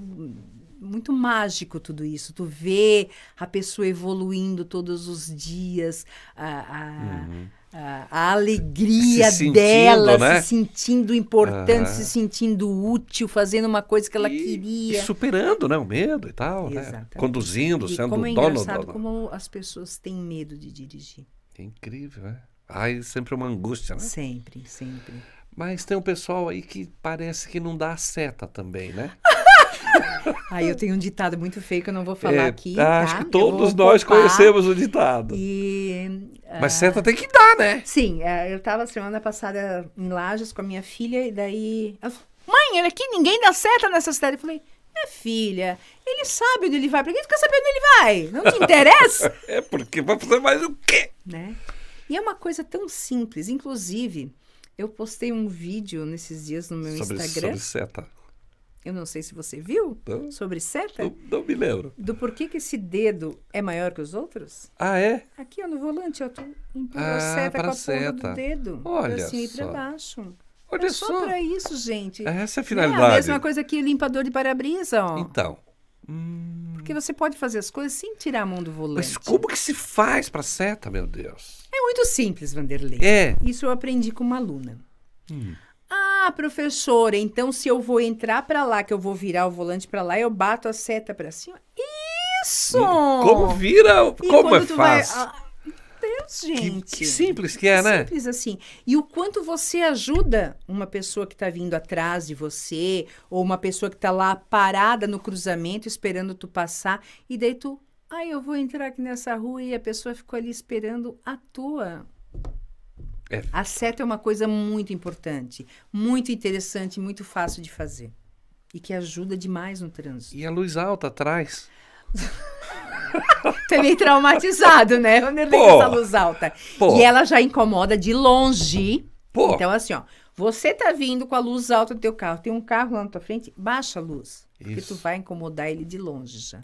muito mágico tudo isso. Tu vê a pessoa evoluindo todos os dias, a alegria Se sentindo, dela, né? se sentindo importante, se sentindo útil, fazendo uma coisa que ela queria. E superando, né? O medo e tal, Exatamente. né? Conduzindo, E sendo como é dono engraçado da... como as pessoas têm medo de dirigir. É incrível, né? Ai, sempre uma angústia, né? Sempre, sempre. Mas tem um pessoal aí que parece que não dá a seta também, né? Aí eu tenho um ditado muito feio que eu não vou falar aqui, acho tá? que todos nós conhecemos o ditado. Mas seta tem que dar, né? Sim, eu estava semana passada em Lages com a minha filha e daí... Ela falou, mãe, olha aqui, ninguém dá seta nessa cidade. Eu falei, minha filha, ele sabe onde ele vai, por que tu quer saber onde ele vai? Não te interessa? Porque vai fazer mais o quê? Né? E é uma coisa tão simples, inclusive, eu postei um vídeo nesses dias no meu Instagram. Sobre seta. Eu não sei se você viu, sobre seta. Não me lembro. Do porquê que esse dedo é maior que os outros. Ah, é? Aqui, ó, no volante, ó, tu empurra a seta com a ponta do dedo. Olha pra cima só. e pra baixo. Olha só. Só pra isso, gente. Essa é a É finalidade. a mesma coisa que limpador de para-brisa, ó. Então. Porque você pode fazer as coisas sem tirar a mão do volante. Mas como que se faz pra seta, meu Deus? É muito simples, Vanderlei. É. Isso eu aprendi com uma aluna. Ah, professora, então se eu vou entrar pra lá, que eu vou virar o volante pra lá, eu bato a seta pra cima? Isso! Como vira? E Como é quando tu fácil? Deus, gente. Que simples que é, né? Simples assim. E o quanto você ajuda uma pessoa que está vindo atrás de você, ou uma pessoa que está lá parada no cruzamento esperando tu passar, e daí tu, eu vou entrar aqui nessa rua e a pessoa ficou ali esperando à toa. A seta é uma coisa muito importante, muito interessante, muito fácil de fazer. E que ajuda demais no trânsito. E a luz alta atrás? Tá meio traumatizado, né? Vanderlei, com essa luz alta. Pô. E ela já incomoda de longe. Pô. Então, assim, ó. Você tá vindo com a luz alta do teu carro. Tem um carro lá na tua frente, baixa a luz. Porque tu vai incomodar ele de longe já.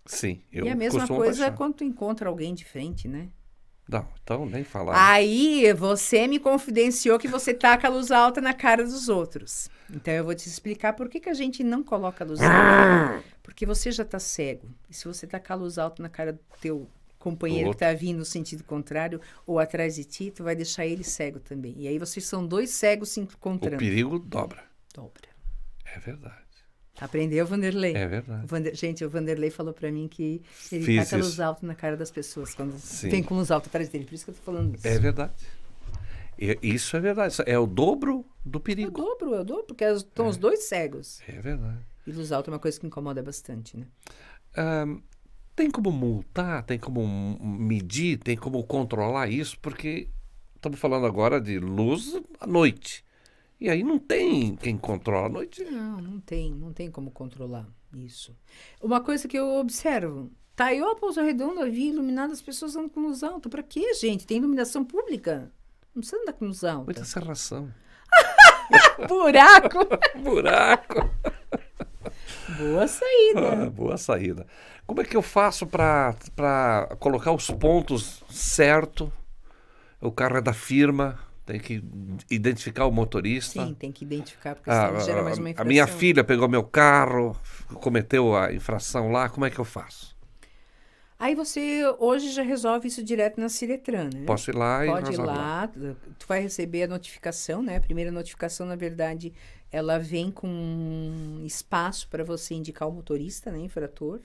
Sim, E a mesma coisa quando tu encontra alguém de frente, né? Não, então nem falar. Aí, você me confidenciou que você taca a luz alta na cara dos outros. Então, eu vou te explicar por que a gente não coloca a luz alta. Porque você já tá cego. E se você tacar a luz alta na cara do teu companheiro que tá vindo no sentido contrário ou atrás de ti, tu vai deixar ele cego também. E aí, vocês são dois cegos se encontrando. O perigo dobra. Dobra. É verdade. Aprendeu, Vanderlei? É verdade. Gente, o Vanderlei falou pra mim que ele taca a luz alta na cara das pessoas quando vem com luz alta atrás dele. Por isso que eu tô falando isso. É verdade. Isso é verdade. É o dobro do perigo. É o dobro, porque estão os dois cegos. É verdade. E luz alta é uma coisa que incomoda bastante, né? Tem como multar? Tem como medir? Tem como controlar isso? Porque estamos falando agora de luz à noite. E aí não tem quem controla à noite. Não tem como controlar isso. Uma coisa que eu observo, Taió, Pouso Redondo, havia iluminado as pessoas andando com luz alta. Pra quê, gente? Tem iluminação pública. Não precisa andar com luz alta. Muita serração. Buraco. Buraco. Boa saída. Boa saída. Como é que eu faço para colocar os pontos certo? O carro é da firma. Tem que identificar o motorista. Sim, tem que identificar, porque senão gera mais uma infração. A minha filha pegou meu carro, cometeu a infração lá, como é que eu faço? Aí você hoje já resolve isso direto na Ciretran, né? Posso ir lá e Pode ir lá, tu vai receber a notificação, né? A primeira notificação, na verdade, ela vem com um espaço para você indicar o motorista, né? Infrator.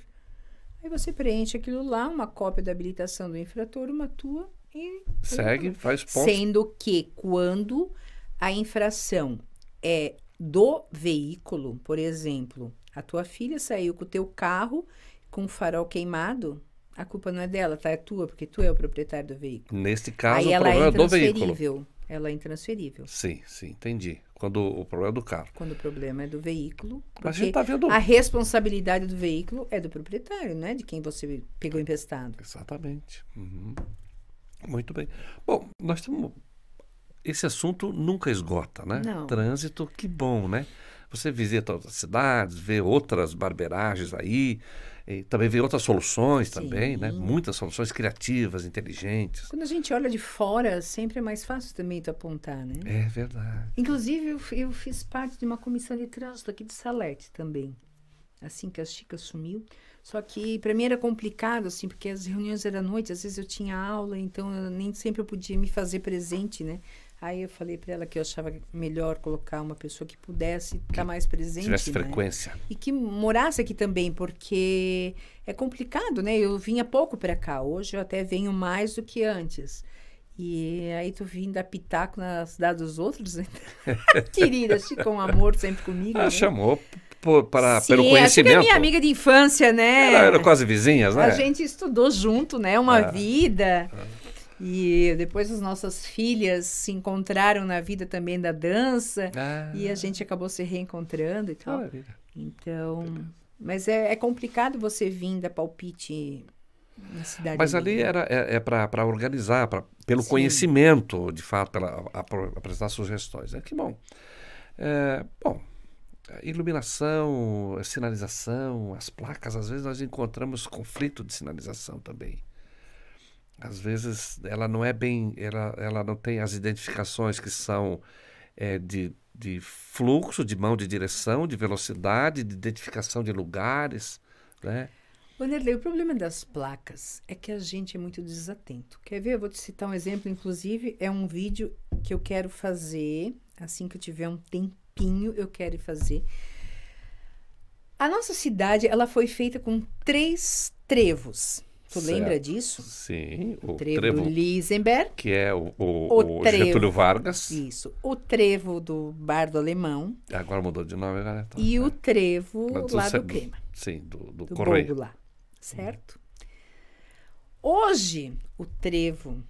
Aí você preenche aquilo lá, uma cópia da habilitação do infrator, uma tua e... Segue, faz pontos. Sendo que quando a infração é do veículo, por exemplo, a tua filha saiu com o teu carro com o farol queimado, a culpa não é dela, tá? É tua, porque tu é o proprietário do veículo. Neste caso, aí o ela problema é é do veículo. Ela é intransferível. Sim, entendi. Quando o problema é do carro. Quando o problema é do veículo. Mas a gente tá vendo... a responsabilidade do veículo é do proprietário, não é de quem você pegou emprestado. Exatamente. Uhum. Muito bem. Bom, nós temos... Esse assunto nunca esgota, né? Não. Trânsito, que bom, né? Você visita outras cidades, vê outras barbeiragens aí, e também vê outras soluções também, né? Muitas soluções criativas, inteligentes. Quando a gente olha de fora, sempre é mais fácil também tu apontar, né? É verdade. Inclusive, eu fiz parte de uma comissão de trânsito aqui de Salete também. Assim que a Chica sumiu. Só que para mim era complicado, assim, porque as reuniões eram à noite, às vezes eu tinha aula, então nem sempre eu podia me fazer presente, né? Aí eu falei para ela que eu achava melhor colocar uma pessoa que pudesse estar mais presente, tivesse né? frequência. E que morasse aqui também, porque é complicado, né? Eu vinha pouco para cá, hoje eu até venho mais do que antes. E aí tu vindo dar pitaco na cidade dos outros, né? Querida, com amor sempre comigo, né? Chamou pelo Sim, acho que é conhecimento. minha amiga de infância, né? Eram quase vizinhas, né? A gente estudou junto, né? Uma vida. E depois as nossas filhas se encontraram na vida também da dança. E a gente acabou se reencontrando e tal. Maravilha. Então... Mas é complicado você vir dar palpite na cidade. Mas ali para organizar, pelo conhecimento, de fato, para apresentar sugestões. Que bom. Bom, iluminação, sinalização, as placas, às vezes nós encontramos conflito de sinalização também. Às vezes ela não é bem, ela não tem as identificações que são de fluxo, de mão de direção, de velocidade, de identificação de lugares, né? Vanderlei, o problema das placas é que a gente é muito desatento. Quer ver? Eu vou te citar um exemplo, inclusive, é um vídeo que eu quero fazer, assim que eu tiver um tempinho, eu quero fazer. A nossa cidade, ela foi feita com 3 trevos. Tu lembra disso? Sim. O trevo do Lisenberg. Que é o Getúlio Vargas. Isso. O trevo do Bardo Alemão. Agora mudou de nome. Agora e o trevo lá do Crema. Sim, do Correio. Bogo lá, certo? Hoje, o trevo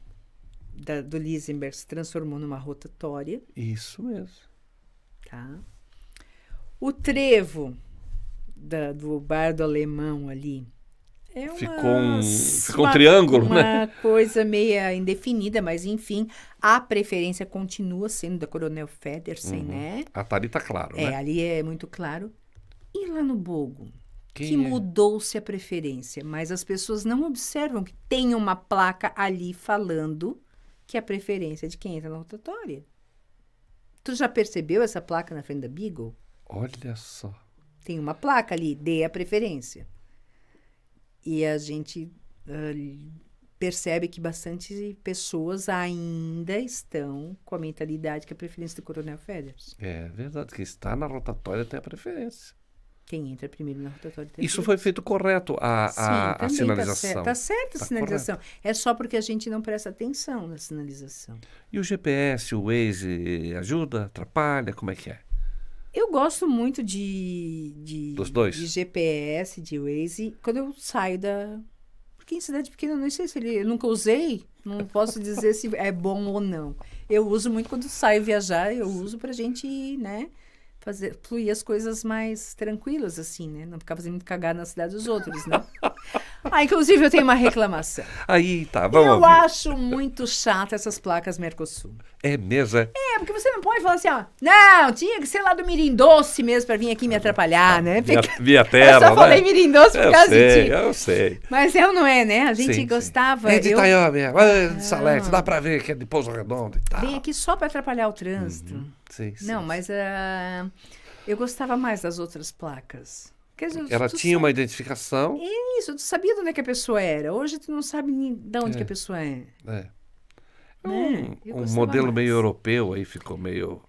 do Lisenberg se transformou numa rotatória. Isso mesmo. Tá? O trevo do Bardo Alemão ali ficou um triângulo, né? Uma coisa meio indefinida, mas enfim, a preferência continua sendo da Coronel Federsen, né? A tá ali tá claro, né? Ali é muito claro. E lá no Bogo? Que mudou-se a preferência, mas as pessoas não observam que tem uma placa ali falando que a preferência é de quem entra na rotatória. Tu já percebeu essa placa na frente da Beagle? Olha só. Tem uma placa ali, dê a preferência. E a gente percebe que bastante pessoas ainda estão com a mentalidade que a preferência do Coronel Federsen. É verdade, que está na rotatória tem a preferência. Quem entra primeiro na rotatória tem a Isso foi feito correto, a sinalização. Está certa a sinalização. Correto. É só porque a gente não presta atenção na sinalização. E o GPS, o Waze, ajuda, atrapalha? Como é que é? Eu gosto muito dos dois? De GPS, de Waze, quando eu saio da... Porque em cidade pequena, eu não sei se eu nunca usei, não posso dizer se é bom ou não. Eu uso muito quando saio viajar, eu uso pra gente, né, fluir as coisas mais tranquilas, assim, né? Não ficar fazendo muito cagada na cidade dos outros, né? Inclusive eu tenho uma reclamação. Aí, tá, vamos Eu ouvir. acho muito chato essas placas Mercosul. É mesmo, é? É, porque você não pode falar assim, ó, não, tinha que ser lá do Mirim Doce mesmo pra vir aqui me atrapalhar, né? Via terra, eu só falei Mirim Doce por causa de ti. Eu sei. Mas não é, né? A gente gostava... É de Itaió mesmo, de Salete, dá pra ver que é de Pouso Redondo e tal. Vem aqui só pra atrapalhar o trânsito. Sim. Não, mas eu gostava mais das outras placas. Ela tinha uma identificação. Isso, tu sabia de onde é que a pessoa era. Hoje tu não sabe nem de onde que a pessoa é. Um modelo meio europeu aí, ficou meio...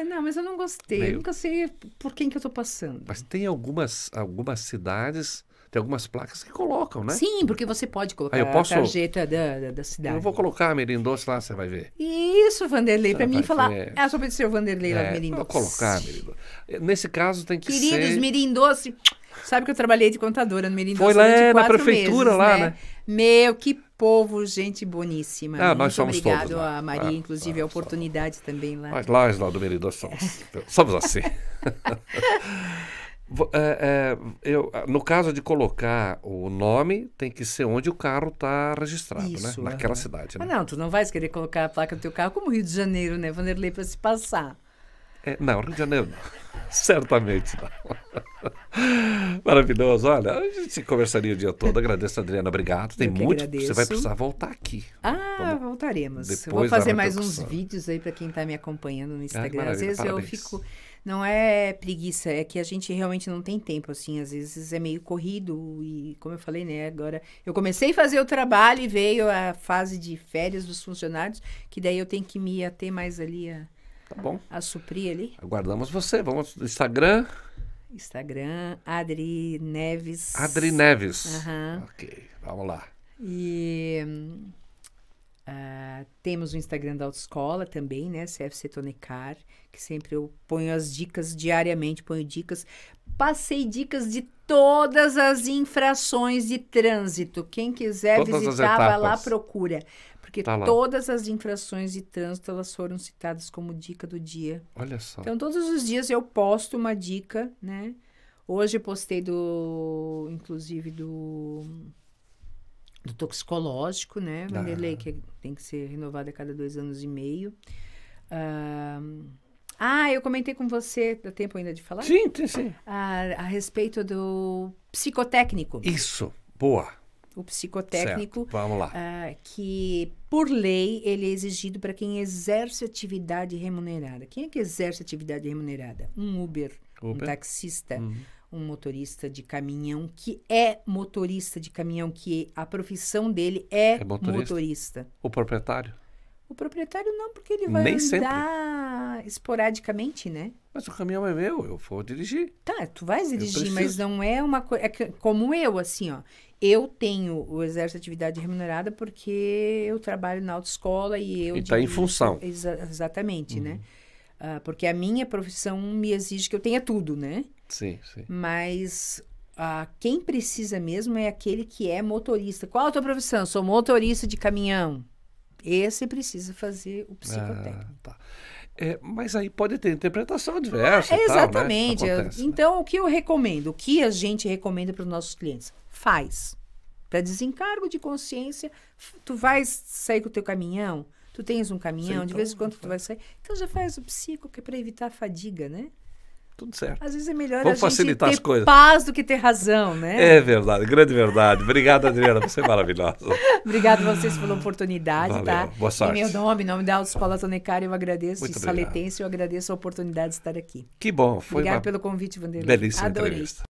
Não, mas eu não gostei. Eu nunca sei por quem que eu tô passando. Mas tem algumas cidades, tem algumas placas que colocam, né? Sim, porque você pode colocar a tarjeta da cidade. Eu vou colocar a Mirim Doce lá, você vai ver. Isso, Vanderlei. Pra mim falar, só pra dizer o Vanderlei lá do Mirim Doce. Vou colocar, Mirim Doce. Nesse caso tem que ser... Queridos, Mirim Doce... Sabe que eu trabalhei de contadora no Mirim Doce. Foi lá na prefeitura, meses, né? Meu, que povo, gente boníssima. Nós somos obrigado todos lá. A Maria, inclusive, a oportunidade também lá. Nós lá do Mirim Doce somos assim. No caso de colocar o nome, tem que ser onde o carro está registrado, isso, né? Naquela cidade. Né? Não, tu não vais querer colocar a placa do teu carro como Rio de Janeiro, né, Vanderlei, para se passar. Não, Rio de Janeiro não. Certamente não. Maravilhoso. Olha, a gente conversaria o dia todo. Agradeço, Adriana. Obrigado. Tem muito. Você vai precisar voltar aqui. Voltaremos. Vou fazer mais uns vídeos aí para quem está me acompanhando no Instagram. Às vezes parabéns. Eu fico... Não é preguiça, é que a gente realmente não tem tempo, assim. Às vezes é meio corrido e, como eu falei, né? Agora, eu comecei a fazer o trabalho e veio a fase de férias dos funcionários, que daí eu tenho que me ater mais ali a suprir ali. Aguardamos você. Vamos no Instagram. Adri Neves. Adri Neves. Uhum. Ok, vamos lá. E Temos o Instagram da autoescola também, né? CFC Tonecar, que sempre eu ponho as dicas diariamente, Passei dicas de todas as infrações de trânsito. Quem quiser Todas as visitar, vai lá, etapas. procura. Porque Tá lá. todas as infrações de trânsito, elas foram citadas como dica do dia. Olha só. Então, todos os dias eu posto uma dica, né? Hoje eu postei inclusive do toxicológico, né, Vanderlei, que tem que ser renovado a cada 2 anos e meio. Eu comentei com você, dá tempo ainda de falar? Sim. A respeito do psicotécnico. Isso, boa. O psicotécnico, certo. Vamos lá. Que, por lei, ele é exigido para quem exerce atividade remunerada. Quem é que exerce atividade remunerada? Um Uber, um taxista, um motorista de caminhão, que é motorista de caminhão, que a profissão dele é motorista. O proprietário? O proprietário não, porque ele vai andar esporadicamente, né? Mas o caminhão é meu, eu vou dirigir. Tá, tu vais dirigir, mas não é uma coisa... É como eu, assim, ó. Eu tenho o exercício de atividade remunerada porque eu trabalho na autoescola e eu... E está em função. Exatamente, né? Porque a minha profissão me exige que eu tenha tudo, né? Sim. Mas quem precisa mesmo é aquele que é motorista. Qual a tua profissão? Sou motorista de caminhão. Esse precisa fazer o psicotécnico. Tá. Mas aí pode ter interpretação diversa. Exatamente. Tal, né? Acontece, então, o que eu recomendo? O que a gente recomenda para os nossos clientes? Faz. Para desencargo de consciência, tu vais sair com o teu caminhão? Tu tens um caminhão? De vez em quando tu vai sair? Então já faz o psico, que é para evitar a fadiga, né? Tudo certo. Às vezes é melhor Vamos a gente facilitar ter as coisas. Paz do que ter razão, né? É verdade, grande verdade. Obrigado, Adriana, você é maravilhosa. Obrigada a vocês pela oportunidade, Valeu. tá? Boa sorte. Em nome da Autoescola Tonecar, eu agradeço. Muito De Saletense, eu agradeço a oportunidade de estar aqui. Que bom. Foi Obrigada pelo convite, Vanderlei. belíssima Adorei. entrevista.